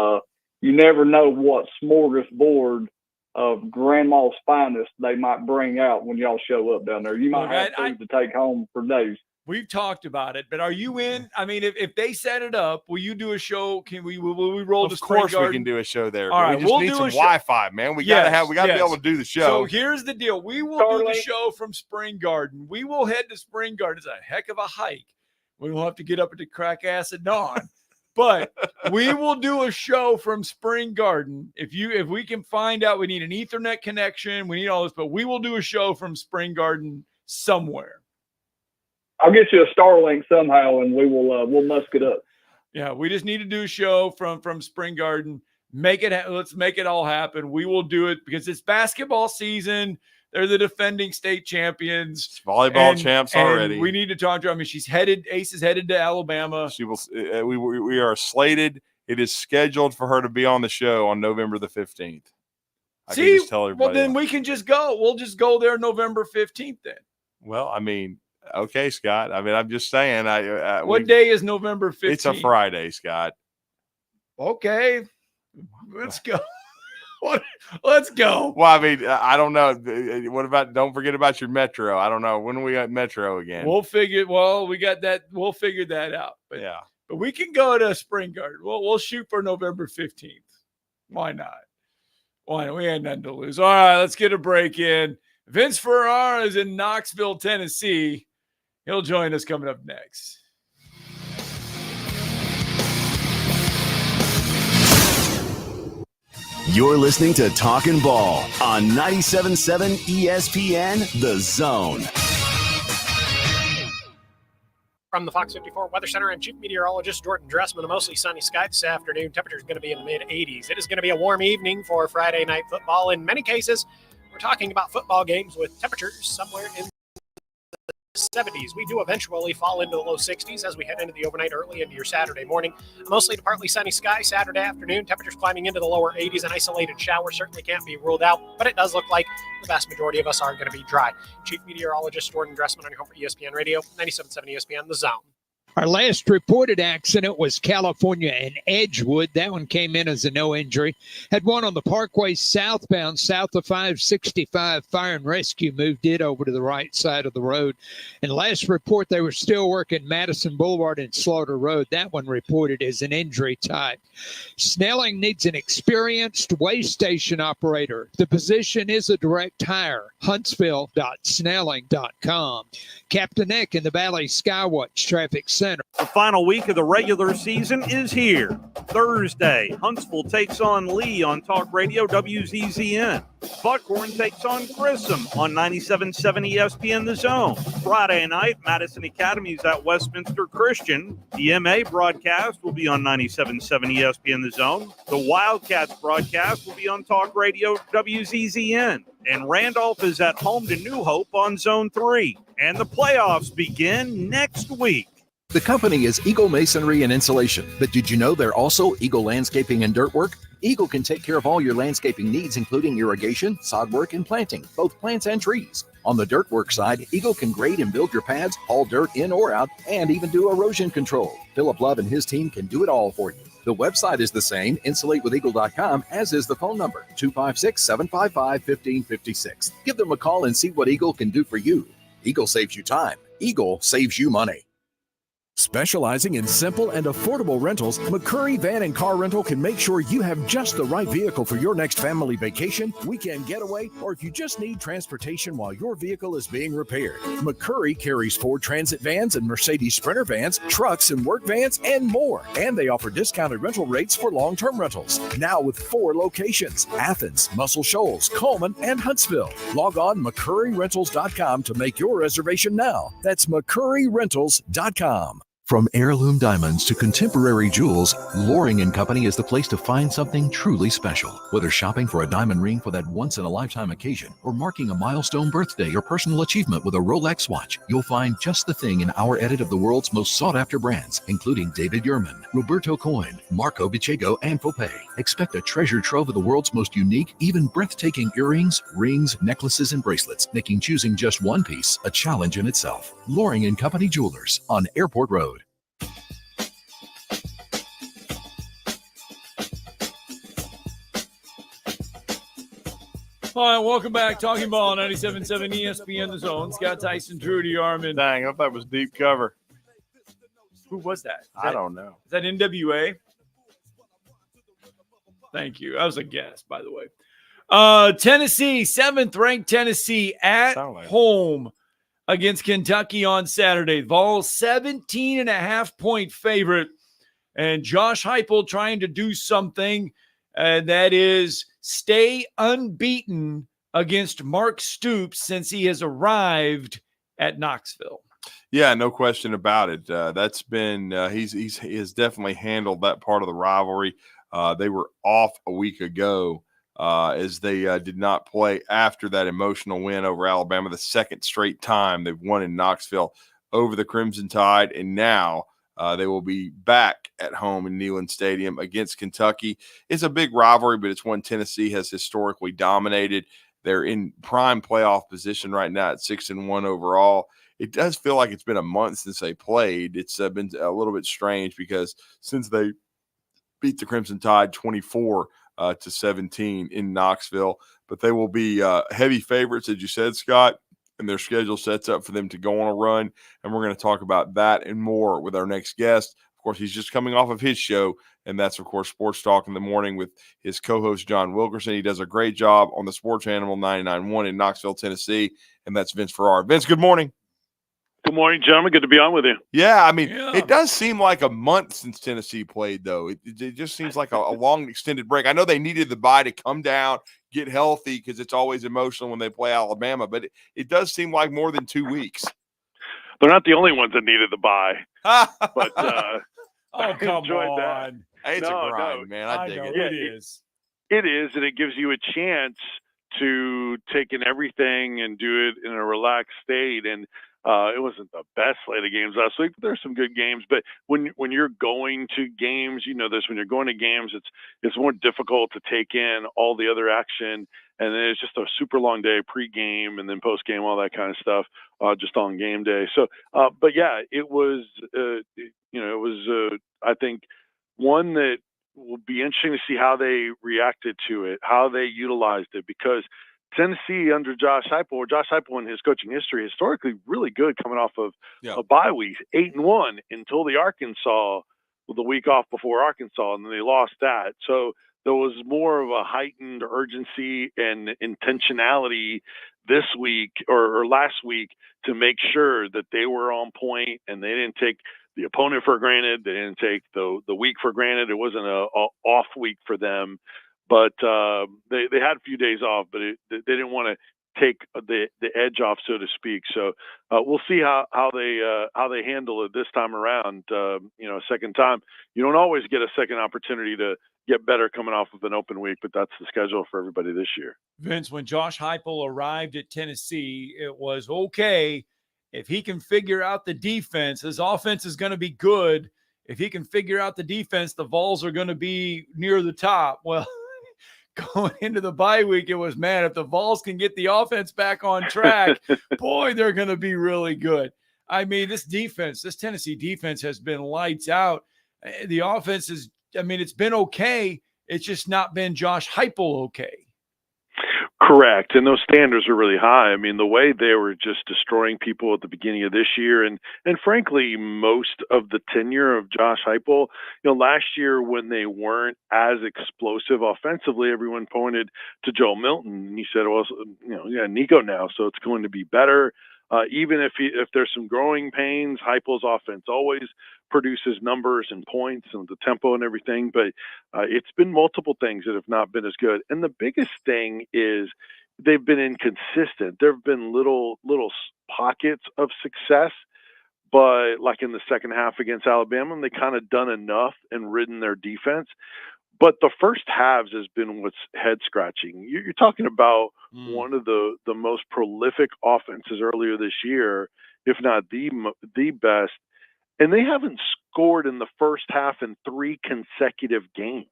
you never know what smorgasbord of grandma's finest they might bring out when y'all show up down there. You might have food to take home for days. We've talked about it, but are you in? I mean, if they set it up, will you do a show? Will we roll to Spring Garden? Of course we can do a show there. All right, we just need some Wi-Fi, man. We gotta be able to do the show. So here's the deal. We will do the show from Spring Garden. We will head to Spring Garden. It's a heck of a hike. We will have to get up at the crack ass at dawn. But we will do a show from Spring Garden. If we can find out, we need an Ethernet connection. We need all this, but we will do a show from Spring Garden somewhere. I'll get you a Starlink somehow, and we'll musk it up. Yeah, we just need to do a show from Spring Garden. Let's make it all happen. We will do it because it's basketball season. They're the defending state champions. It's volleyball champs already. We need to talk to her. I mean, Ace is headed to Alabama. She will. We are slated. It is scheduled for her to be on the show on November the 15th. I can just tell everybody. Well, then we can just go. We'll just go there November 15th then. Well, I mean, okay, Scott. I mean, I'm just saying. What day is November 15th? It's a Friday, Scott. Okay. Let's go. Let's go. Well, I mean, I don't know. What about? Don't forget about your Metro. I don't know when we got Metro again. We got that. We'll figure that out. But yeah, but we can go to Spring Garden. We'll shoot for November 15th. Why not? Why not? We had nothing to lose. All right, let's get a break in. Vince Ferrara is in Knoxville, Tennessee. He'll join us coming up next. You're listening to Talkin' Ball on 97.7 ESPN, The Zone. From the Fox 54 Weather Center and Chief Meteorologist Jordan Dressman, a mostly sunny sky this afternoon. Temperature is going to be in the mid-80s. It is going to be a warm evening for Friday night football. In many cases, we're talking about football games with temperatures somewhere in 70s. We do eventually fall into the low 60s as we head into the overnight early into your Saturday morning. Mostly to partly sunny sky Saturday afternoon. Temperatures climbing into the lower 80s. An isolated shower certainly can't be ruled out, but it does look like the vast majority of us are going to be dry. Chief Meteorologist Jordan Dressman on your home for ESPN Radio, 97.7 ESPN, The Zone. Our last reported accident was California and Edgewood. That one came in as a no injury. Had one on the Parkway southbound, south of 565. Fire and rescue moved it over to the right side of the road. And last report, they were still working Madison Boulevard and Slaughter Road. That one reported as an injury type. Snelling needs an experienced way station operator. The position is a direct hire. Huntsville.snelling.com. Captain Eck in the Valley Skywatch Traffic Center. The final week of the regular season is here. Thursday, Huntsville takes on Lee on Talk Radio WZZN. Buckhorn takes on Grissom on 97.7 ESPN The Zone. Friday night, Madison Academy is at Westminster Christian. The MA broadcast will be on 97.7 ESPN The Zone. The Wildcats broadcast will be on Talk Radio WZZN. And Randolph is at home to New Hope on Zone 3. And the playoffs begin next week. The company is Eagle Masonry and Insulation, but did you know they're also Eagle Landscaping and Dirt Work? Eagle can take care of all your landscaping needs, including irrigation, sod work, and planting, both plants and trees. On the dirt work side, Eagle can grade and build your pads, haul dirt in or out, and even do erosion control. Philip Love and his team can do it all for you. The website is the same, insulatewitheagle.com, as is the phone number, 256-755-1556. Give them a call and see what Eagle can do for you. Eagle saves you time. Eagle saves you money. Specializing in simple and affordable rentals, McCurry Van and Car Rental can make sure you have just the right vehicle for your next family vacation, weekend getaway, or if you just need transportation while your vehicle is being repaired. McCurry carries Ford Transit vans and Mercedes Sprinter vans, trucks and work vans, and more. And they offer discounted rental rates for long-term rentals. Now with 4 locations: Athens, Muscle Shoals, Coleman, and Huntsville. Log on McCurryRentals.com to make your reservation now. That's McCurryRentals.com. From heirloom diamonds to contemporary jewels, Loring & Company is the place to find something truly special. Whether shopping for a diamond ring for that once-in-a-lifetime occasion or marking a milestone birthday or personal achievement with a Rolex watch, you'll find just the thing in our edit of the world's most sought-after brands, including David Yurman, Roberto Coin, Marco Bicego, and Fopé. Expect a treasure trove of the world's most unique, even breathtaking earrings, rings, necklaces, and bracelets, making choosing just one piece a challenge in itself. Loring & Company Jewelers on Airport Road. All right, welcome back. Talking Ball, 97.7 ESPN The Zone. Scott Tyson, Drew DeArmond. Dang, I thought that was deep cover. Who was that? I don't know. Is that NWA? Thank you. That was a guess, by the way. Tennessee, 7th-ranked Tennessee at home against Kentucky on Saturday. Vols 17.5-point favorite. And Josh Heupel trying to do something, and that is stay unbeaten against Mark Stoops since he has arrived at Knoxville. Yeah, no question about it. That's been he has definitely handled that part of the rivalry. They were off a week ago as they did not play after that emotional win over Alabama, the second straight time they've won in Knoxville over the Crimson Tide, and now they will be back at home in Neyland Stadium against Kentucky. It's a big rivalry, but it's one Tennessee has historically dominated. They're in prime playoff position right now at 6-1 overall. It does feel like it's been a month since they played. It's been a little bit strange because since they beat the Crimson Tide 24-17 in Knoxville, but they will be heavy favorites, as you said, Scott, and their schedule sets up for them to go on a run. And we're going to talk about that and more with our next guest. Of course, he's just coming off of his show, and that's, of course, Sports Talk in the Morning with his co-host, John Wilkerson. He does a great job on the Sports Animal 99.1 in Knoxville, Tennessee, and that's Vince Ferrara. Vince, good morning. Good morning, gentlemen. Good to be on with you. Yeah, I mean, It does seem like a month since Tennessee played, though. It just seems like a long extended break. I know they needed the bye to come down, get healthy, because it's always emotional when they play Alabama, but it does seem like more than 2 weeks. They're not the only ones that needed the bye. But oh, come on. That. Hey, it's a grind, man. I dig it. It is. It is, and it gives you a chance to take in everything and do it in a relaxed state. And It wasn't the best slate of games last week, but there's some good games. But when you're going to games, you know this. When you're going to games, it's more difficult to take in all the other action, and then it's just a super long day, pre-game and then post-game, all that kind of stuff, just on game day. So, but yeah, it was, I think, one that will be interesting to see how they reacted to it, how they utilized it, because Tennessee under Josh Heupel in his coaching history, historically really good coming off of a bye week, 8-1 until the week off before Arkansas, and then they lost that. So there was more of a heightened urgency and intentionality this week or last week to make sure that they were on point and they didn't take the opponent for granted. They didn't take the week for granted. It wasn't a off week for them. But they had a few days off, but they didn't want to take the edge off, so to speak. So we'll see how they handle it this time around. Second time, you don't always get a second opportunity to get better coming off of an open week, but that's the schedule for everybody this year. Vince, when Josh Heupel arrived at Tennessee, it was okay if he can figure out the defense. His offense is going to be good. If he can figure out the defense, the Vols are going to be near the top. Well, going into the bye week, it was, man, if the Vols can get the offense back on track, boy, they're going to be really good. I mean, this Tennessee defense has been lights out. The offense it's been okay. It's just not been Josh Heupel okay. Correct. And those standards are really high. I mean, the way they were just destroying people at the beginning of this year and frankly, most of the tenure of Josh Heupel, last year when they weren't as explosive offensively, everyone pointed to Joe Milton. And he said, well, Nico now, so it's going to be better. Even if there's some growing pains, Heupel's offense always produces numbers and points and the tempo and everything, but it's been multiple things that have not been as good. And the biggest thing is they've been inconsistent. There have been little pockets of success, but like in the second half against Alabama, they kind of done enough and ridden their defense. But the first halves has been what's head scratching. You're talking about one of the most prolific offenses earlier this year, if not the best. And they haven't scored in the first half in 3 consecutive games.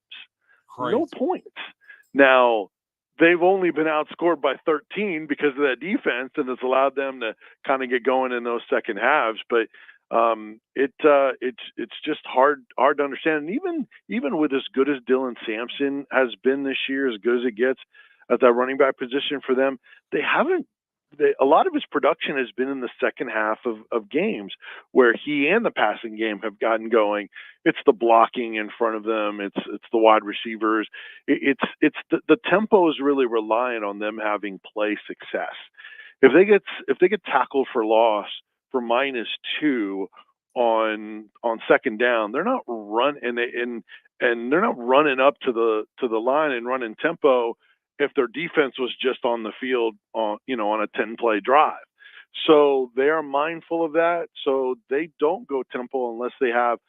Crazy. No points. Now, they've only been outscored by 13 because of that defense, and it's allowed them to kind of get going in those second halves. But it's just hard to understand. And even with as good as Dylan Sampson has been this year, as good as it gets at that running back position for them, a lot of his production has been in the second half of games where he and the passing game have gotten going. It's the blocking in front of them. It's the wide receivers. It's the tempo is really reliant on them having play success. If they get tackled for loss for -2 on second down, they're not and they're not running up to the line and running tempo if their defense was just on the field on a 10-play drive. So they are mindful of that. So they don't go tempo unless they have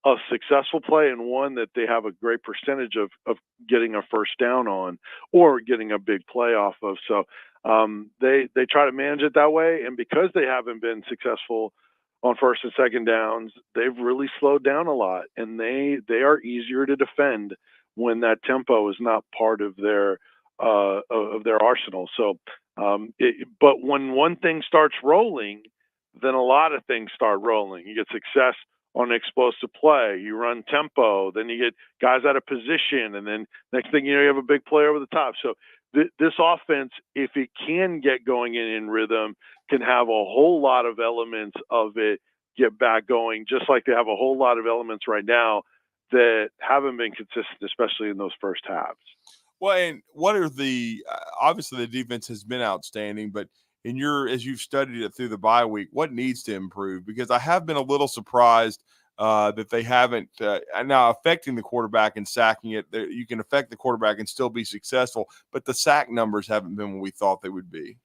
a successful play and one that they have a great percentage of getting a first down on or getting a big play off of. So they try to manage it that way. And because they haven't been successful on first and second downs, they've really slowed down a lot, and they are easier to defend when that tempo is not part of their arsenal. So, but when one thing starts rolling, then a lot of things start rolling. You get success on explosive play, you run tempo, then you get guys out of position, and then next thing you know, you have a big play over the top. So this offense, if it can get going in rhythm, can have a whole lot of elements of it get back going, just like they have a whole lot of elements right now that haven't been consistent, especially in those first halves. Well, and what are obviously the defense has been outstanding, but as you've studied it through the bye week, what needs to improve? Because I have been a little surprised that they haven't now affecting the quarterback and sacking it. You can affect the quarterback and still be successful, but the sack numbers haven't been what we thought they would be.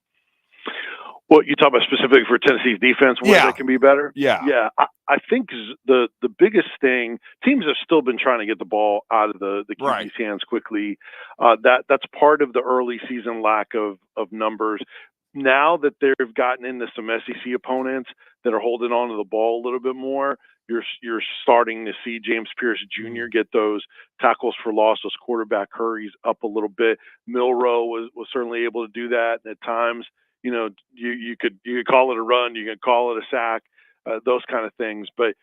Well, you talk about specifically for Tennessee's defense, where they can be better? Yeah. I think the biggest thing, teams have still been trying to get the ball out of the QB's hands quickly. That's part of the early season lack of numbers. now that they've gotten into some SEC opponents that are holding on to the ball a little bit more, you're starting to see James Pierce Jr. get those tackles for loss, those quarterback hurries up a little bit. Milroe was certainly able to do that. And at times, you could call it a run, you could call it a sack, those kind of things. But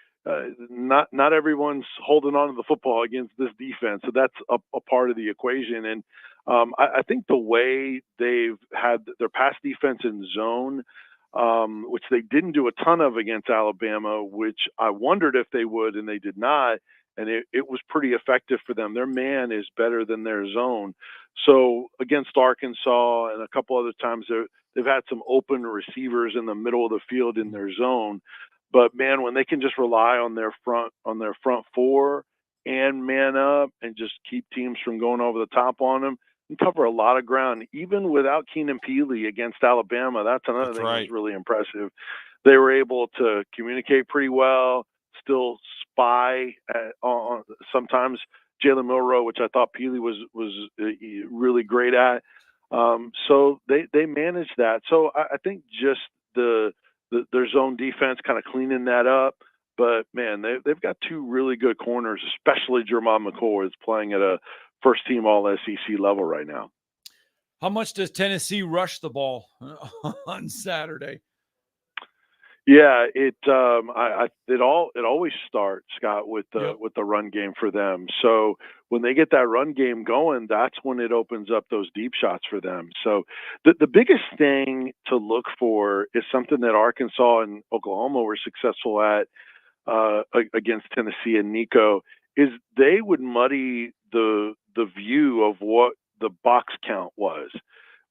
not everyone's holding on to the football against this defense. So that's a part of the equation. And I think the way they've had their pass defense in zone, which they didn't do a ton of against Alabama, which I wondered if they would, and they did not. And it was pretty effective for them. Their man is better than their zone. So against Arkansas and a couple other times, they've had some open receivers in the middle of the field in their zone. But man, when they can just rely on their front four and man up and just keep teams from going over the top on them, and cover a lot of ground, even without Keenan Peely against Alabama. That's another thing that's really impressive. They were able to communicate pretty well, still spy on sometimes Jalen Milroe, which I thought Peely was really great at. So they managed that. So I think just their zone defense kind of cleaning that up. But man, they've got two really good corners, especially Jermon McCoy is playing at a first-team All-SEC level right now. How much does Tennessee rush the ball on Saturday? Yeah, it always starts, Scott, with the run game for them. So when they get that run game going, that's when it opens up those deep shots for them. So the biggest thing to look for is something that Arkansas and Oklahoma were successful at against Tennessee and Nico, is they would muddy the view of what the box count was,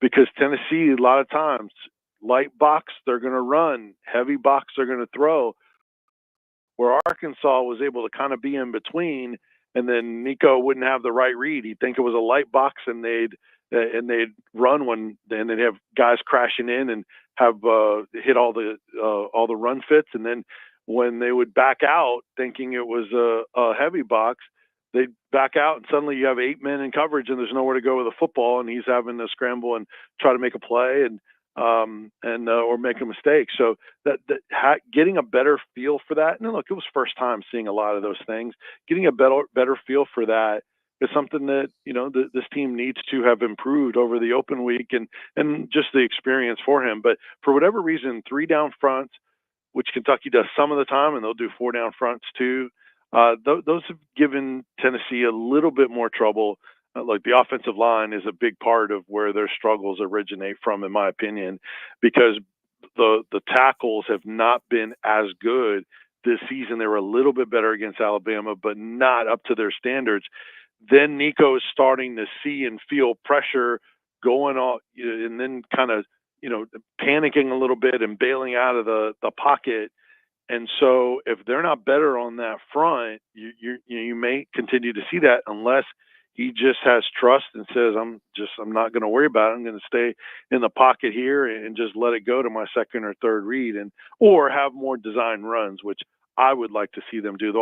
because Tennessee, a lot of times, light box, they're going to run, heavy box, they're going to throw, where Arkansas was able to kind of be in between, and then Nico wouldn't have the right read. He'd think it was a light box, and they'd run when, and they'd have guys crashing in and have hit all the run fits, and then when they would back out thinking it was a heavy box, they'd back out and suddenly you have 8 men in coverage and there's nowhere to go with the football, and he's having to scramble and try to make a play and or make a mistake. So getting a better feel for that. And look, it was first time seeing a lot of those things. Getting a better feel for that is something that this team needs to have improved over the open week and just the experience for him. But for whatever reason, 3 down fronts, which Kentucky does some of the time, and they'll do 4 down fronts too. Those have given Tennessee a little bit more trouble. Like the offensive line is a big part of where their struggles originate from, in my opinion, because the tackles have not been as good this season. They were a little bit better against Alabama, but not up to their standards. Then Nico is starting to see and feel pressure going on, and then kind of panicking a little bit and bailing out of the pocket. And so if they're not better on that front, you may continue to see that unless he just has trust and says, I'm not going to worry about it. I'm going to stay in the pocket here and just let it go to my second or third read, or have more design runs, which I would like to see them do.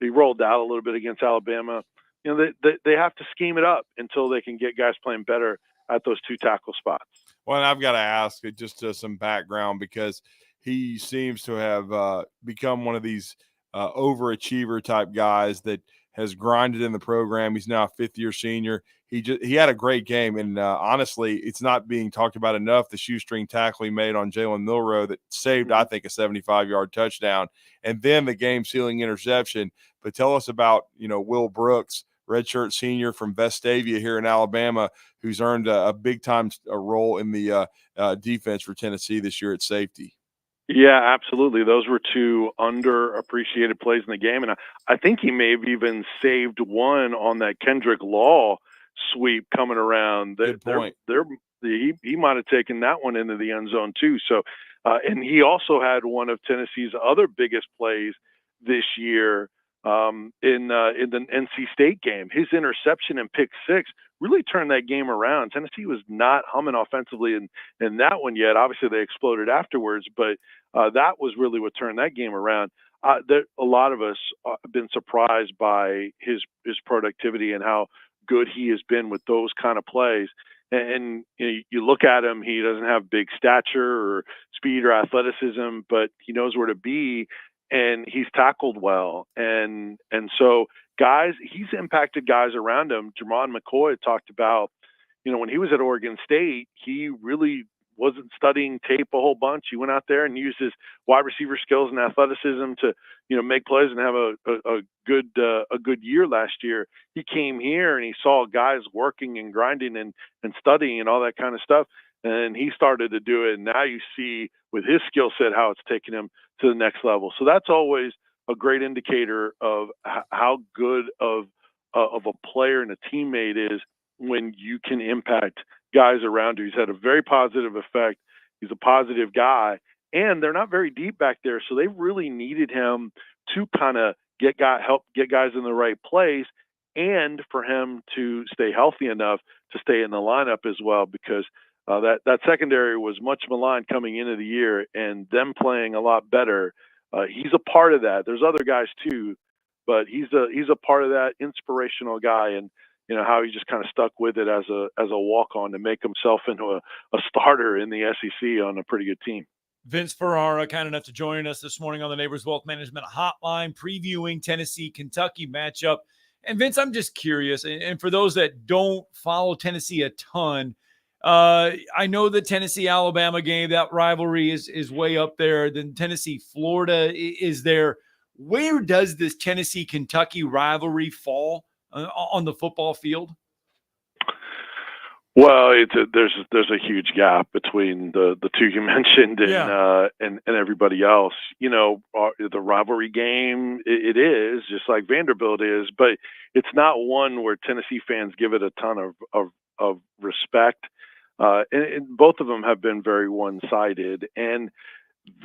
They rolled out a little bit against Alabama. They have to scheme it up until they can get guys playing better at those 2 tackle spots. Well, and I've got to ask just some background, because he seems to have become one of these overachiever type guys that has grinded in the program. He's now a 5th-year senior. He had a great game, and honestly, it's not being talked about enough. The shoestring tackle he made on Jalen Milroe that saved, I think, a 75-yard touchdown, and then the game-sealing interception. But tell us about Will Brooks, redshirt senior from Vestavia here in Alabama, who's earned a big-time role in the defense for Tennessee this year at safety. Yeah, absolutely. Those were 2 underappreciated plays in the game. And I think he may have even saved one on that Kendrick Law sweep coming around. Good point. He might have taken that one into the end zone too. So, and he also had one of Tennessee's other biggest plays this year in the NC State game. His interception and pick 6 really turned that game around. Tennessee was not humming offensively in that one yet. Obviously, they exploded afterwards, but that was really what turned that game around. A lot of us have been surprised by his productivity and how good he has been with those kind of plays. And you look at him, he doesn't have big stature or speed or athleticism, but he knows where to be, and he's tackled well. And so guys, he's impacted guys around him. Jermon McCoy talked about, when he was at Oregon State, he really wasn't studying tape a whole bunch. He went out there and used his wide receiver skills and athleticism to, make plays and have a good year last year. He came here and he saw guys working and grinding and studying and all that kind of stuff. And he started to do it. And now you see with his skill set, how it's taken him to the next level. So that's always a great indicator of how good of a player and a teammate is when you can impact guys around you. He's had a very positive effect. He's a positive guy, and they're not very deep back there. So they really needed him to kind of help get guys in the right place, and for him to stay healthy enough to stay in the lineup as well, because that secondary was much maligned coming into the year, and them playing a lot better. He's a part of that. There's other guys too, but he's a part of that, inspirational guy, and how he just kind of stuck with it as a walk-on to make himself into a starter in the SEC on a pretty good team. Vince Ferrara, kind enough to join us this morning on the Neighbors Wealth Management Hotline, previewing Tennessee-Kentucky matchup. And Vince, I'm just curious, and for those that don't follow Tennessee a ton, I know the Tennessee-Alabama game, that rivalry is way up there. Then Tennessee-Florida is there. Where does this Tennessee-Kentucky rivalry fall on the football field? Well, there's a huge gap between the two you mentioned and everybody else. The rivalry game, it is just like Vanderbilt is, but it's not one where Tennessee fans give it a ton of respect. And both of them have been very one-sided, and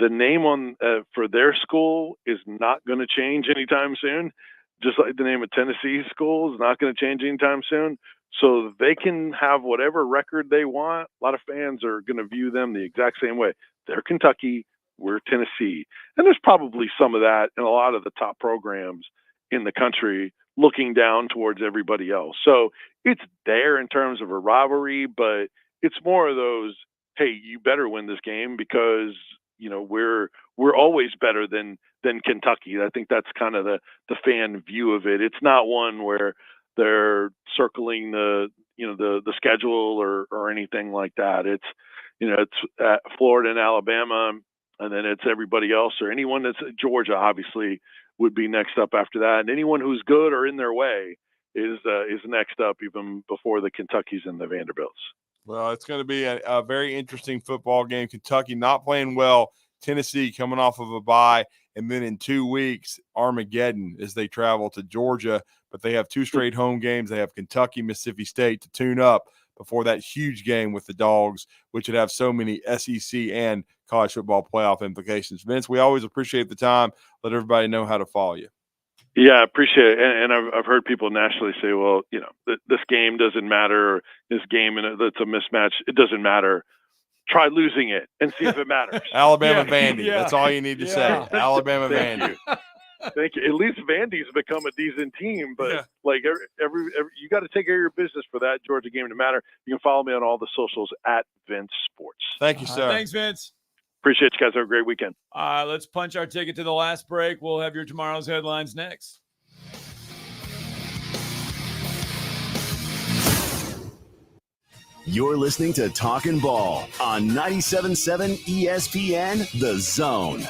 the name on for their school is not going to change anytime soon. Just like the name of Tennessee school is not going to change anytime soon. So they can have whatever record they want. A lot of fans are going to view them the exact same way. They're Kentucky, we're Tennessee. And there's probably some of that in a lot of the top programs in the country looking down towards everybody else. So it's there in terms of a rivalry, but it's more of those, hey, you better win this game because, we're always better than Kentucky. I think that's kind of the fan view of it. It's not one where they're circling the schedule or anything like that. It's Florida and Alabama, and then it's everybody else, or anyone that's Georgia obviously would be next up after that. And anyone who's good or in their way is next up, even before the Kentuckys and the Vanderbilts. Well, it's going to be a very interesting football game. Kentucky not playing well. Tennessee coming off of a bye. And then in 2 weeks, Armageddon as they travel to Georgia. But they have 2 straight home games. They have Kentucky, Mississippi State to tune up before that huge game with the Dogs, which would have so many SEC and college football playoff implications. Vince, we always appreciate the time. Let everybody know how to follow you. Yeah, I appreciate it. And I've heard people nationally say, well, this game doesn't matter. Or this game, that's a mismatch. It doesn't matter. Try losing it and see if it matters. Alabama Vandy. Yeah. That's all you need to say. Alabama Vandy. Thank you. At least Vandy's become a decent team, but like every you got to take care of your business for that Georgia game to matter. You can follow me on all the socials at Vince Sports. Thank you, sir. Thanks, Vince. Appreciate you guys. Have a great weekend. Let's punch our ticket to the last break. We'll have your tomorrow's headlines next. You're listening to Talkin' Ball on 97.7 ESPN, The Zone.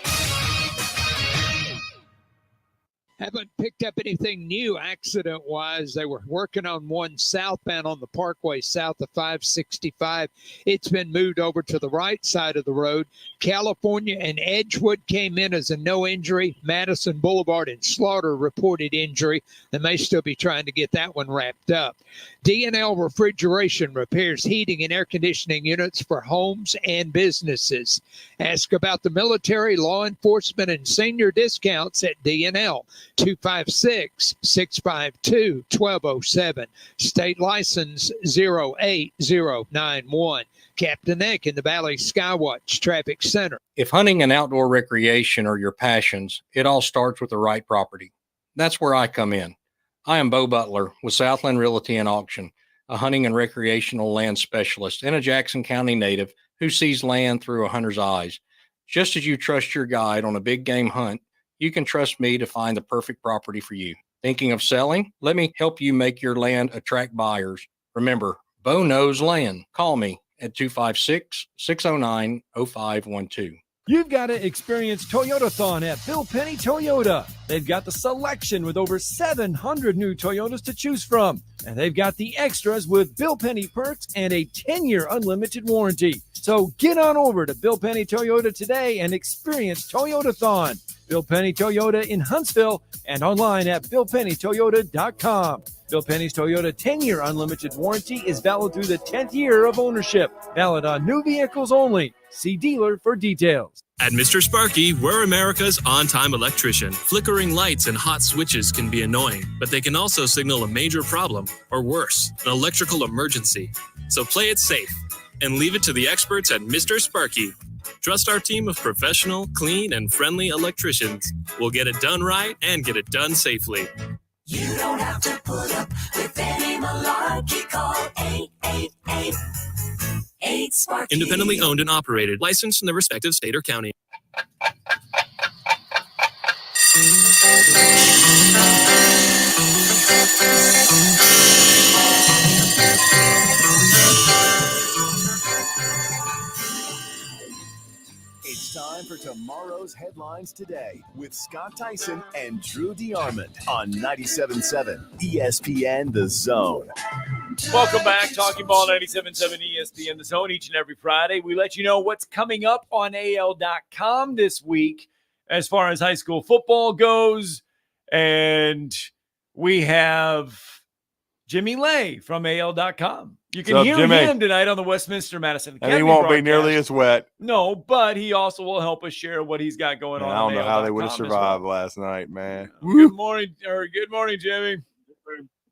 Haven't picked up anything new accident-wise. They were working on one southbound on the Parkway south of 565. It's been moved over to the right side of the road. California and Edgewood came in as a no injury. Madison Boulevard and Slaughter reported injury. They may still be trying to get that one wrapped up. D&L Refrigeration repairs heating and air conditioning units for homes and businesses. Ask about the military, law enforcement, and senior discounts at D&L. 256-652-1207. State license 08091. Captain Eck in the Valley Skywatch Traffic Center. If hunting and outdoor recreation are your passions, it all starts with the right property. That's where I come in. I am Bo Butler with Southland Realty and Auction. a hunting and recreational land specialist and a Jackson County native who sees land through a hunter's eyes. Just as you trust your guide on a big game hunt, you can trust me to find the perfect property for you. Thinking of selling? Let me help you make your land attract buyers. Remember, Bo knows land. Call me at 256-609-0512. You've got to experience Toyotathon at Bill Penny Toyota. They've got the selection with over 700 new Toyotas to choose from. And they've got the extras with Bill Penny perks and a 10-year unlimited warranty. So get on over to Bill Penny Toyota today and experience Toyotathon. Bill Penny Toyota in Huntsville and online at BillPennyToyota.com. Bill Penny's Toyota 10-year unlimited warranty is valid through the 10th year of ownership. Valid on new vehicles only. See dealer for details. At Mr. Sparky, we're America's on-time electrician. Flickering lights and hot switches can be annoying, but they can also signal a major problem, or worse, an electrical emergency. So play it safe and leave it to the experts at Mr. Sparky. Trust our team of professional, clean, and friendly electricians. We'll get it done right and get it done safely. You don't have to put up with any malarkey. Call 888-8-SPARKY. Independently owned and operated. Licensed in the respective state or county. It's time for tomorrow's headlines today with Scott Tyson and Drew DeArmond on 97.7 ESPN The Zone. Welcome back. Talking Ball 97.7 ESPN The Zone each and every Friday. We let you know what's coming up on AL.com this week as far as high school football goes. And we have Jimmy Lay from AL.com. You can hear him tonight on the Westminster Madison Academy. And he won't broadcast. be nearly as wet. No, but he also will help us share what he's got going on. I don't know how they would have survived well. last night, man. Good morning, Jimmy.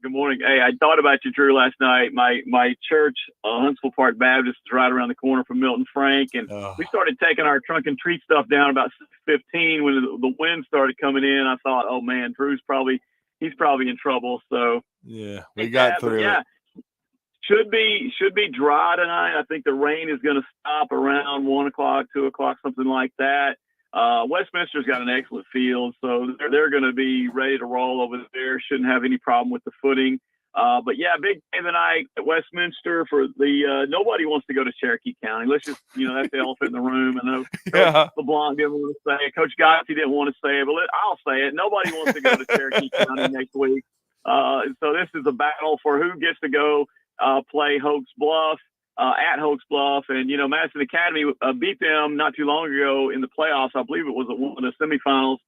Good morning. Hey, I thought about you, Drew, last night. My church, Huntsville Park Baptist, is right around the corner from Milton Frank, and we started taking our trunk and treat stuff down about 6:15 when the wind started coming in. I thought, oh man, he's probably in trouble. So yeah, we got through it. Should be dry tonight. I think the rain is going to stop around 1 o'clock, 2 o'clock, something like that. Westminster's got an excellent field, so they're going to be ready to roll over there. Shouldn't have any problem with the footing. But yeah, big game tonight at Westminster for the nobody wants to go to Cherokee County. Let's just, that's the elephant in the room. I know Coach LeBlanc didn't want to say it. Coach Gotti didn't want to say it, but I'll say it. Nobody wants to go to Cherokee County next week. So this is a battle for who gets to go play Hoax Bluff at Hoax Bluff. And, Madison Academy beat them not too long ago in the playoffs. I believe it was one of the semifinals.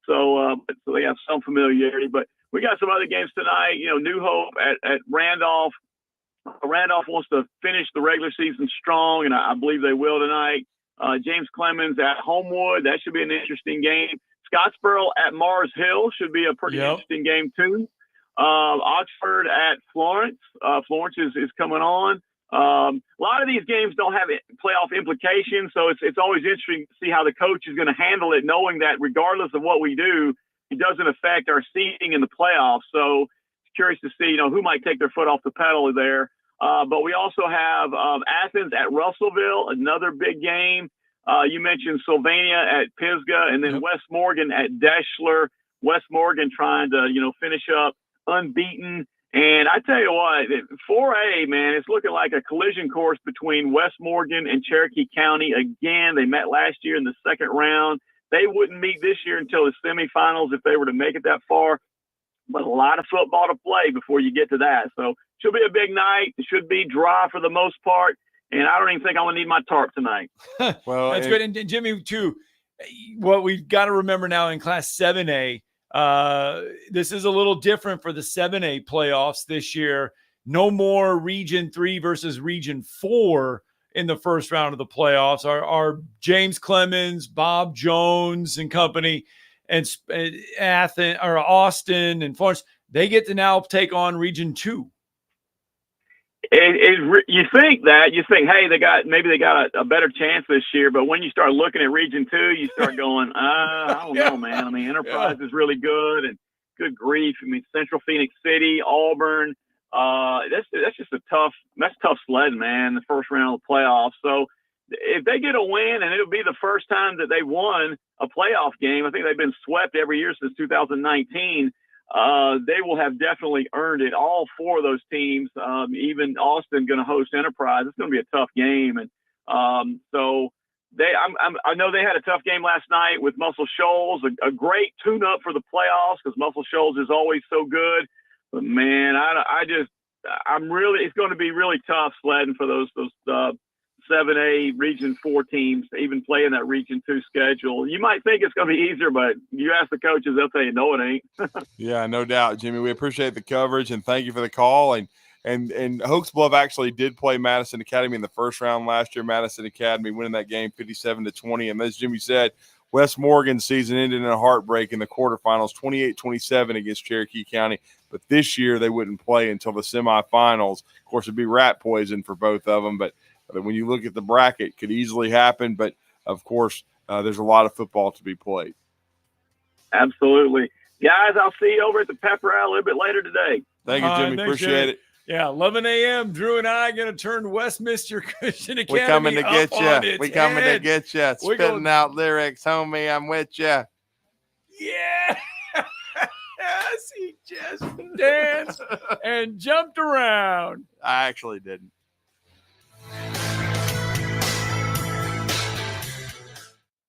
So they have some familiarity. But we got some other games tonight. New Hope at Randolph. Randolph wants to finish the regular season strong, and I believe they will tonight. James Clemens at Homewood. That should be an interesting game. Scottsboro at Mars Hill should be a pretty interesting game, too. Oxford at Florence. Florence is coming on. A lot of these games don't have playoff implications, so it's always interesting to see how the coach is going to handle it, knowing that regardless of what we do, it doesn't affect our seeding in the playoffs. So curious to see, who might take their foot off the pedal there. But we also have Athens at Russellville, another big game. You mentioned Sylvania at Pisgah, and then West Morgan at Deschler. West Morgan trying to, finish up unbeaten. And I tell you what, 4A, man, it's looking like a collision course between West Morgan and Cherokee County. Again, they met last year in the second round. They wouldn't meet this year until the semifinals if they were to make it that far. But a lot of football to play before you get to that. So should be a big night. It should be dry for the most part. And I don't even think I'm going to need my tarp tonight. Well, that's good. And Jimmy, too, what we've got to remember now in Class 7A, this is a little different for the 7A playoffs this year. No more Region 3 versus Region 4 in the first round of the playoffs. Our James Clemens, Bob Jones and company, and Athens or Austin and Florence, they get to now take on Region 2. You think, hey, they got a better chance this year, but when you start looking at Region 2, you start going, I don't know, man. I mean, Enterprise is really good, and good grief. I mean, Central Phoenix City, Auburn, That's just that's tough sledding, man. The first round of the playoffs. So if they get a win, and it'll be the first time that they won a playoff game. I think they've been swept every year since 2019. They will have definitely earned it. All four of those teams, even Austin, going to host Enterprise. It's going to be a tough game, and so I know they had a tough game last night with Muscle Shoals. A great tune-up for the playoffs because Muscle Shoals is always so good. But man, it's going to be really tough sledding for those 7A Region 4 teams to even play in that Region 2 schedule. You might think it's going to be easier, but you ask the coaches, they'll tell you, no, it ain't. Yeah, no doubt, Jimmy. We appreciate the coverage, and thank you for the call. And Hoax Bluff actually did play Madison Academy in the first round last year. Madison Academy winning that game 57-20. And as Jimmy said, West Morgan's season ended in a heartbreak in the quarterfinals, 28-27 against Cherokee County. But this year they wouldn't play until the semifinals. Of course, it'd be rat poison for both of them. But when you look at the bracket, it could easily happen. But, of course, there's a lot of football to be played. Absolutely. Guys, I'll see you over at the pep rally a little bit later today. Thank you, Jimmy. Appreciate it. Yeah, 11 a.m. Drew and I are going to turn Westminster Christian Academy We're coming to get you. We're coming to get you. Spitting out lyrics, homie. I'm with you. Yeah. Yes, he just danced and jumped around. I actually didn't.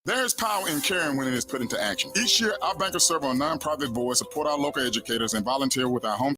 There's power in caring when it is put into action. Each year, our bankers serve on nonprofit boards, support our local educators, and volunteer with our home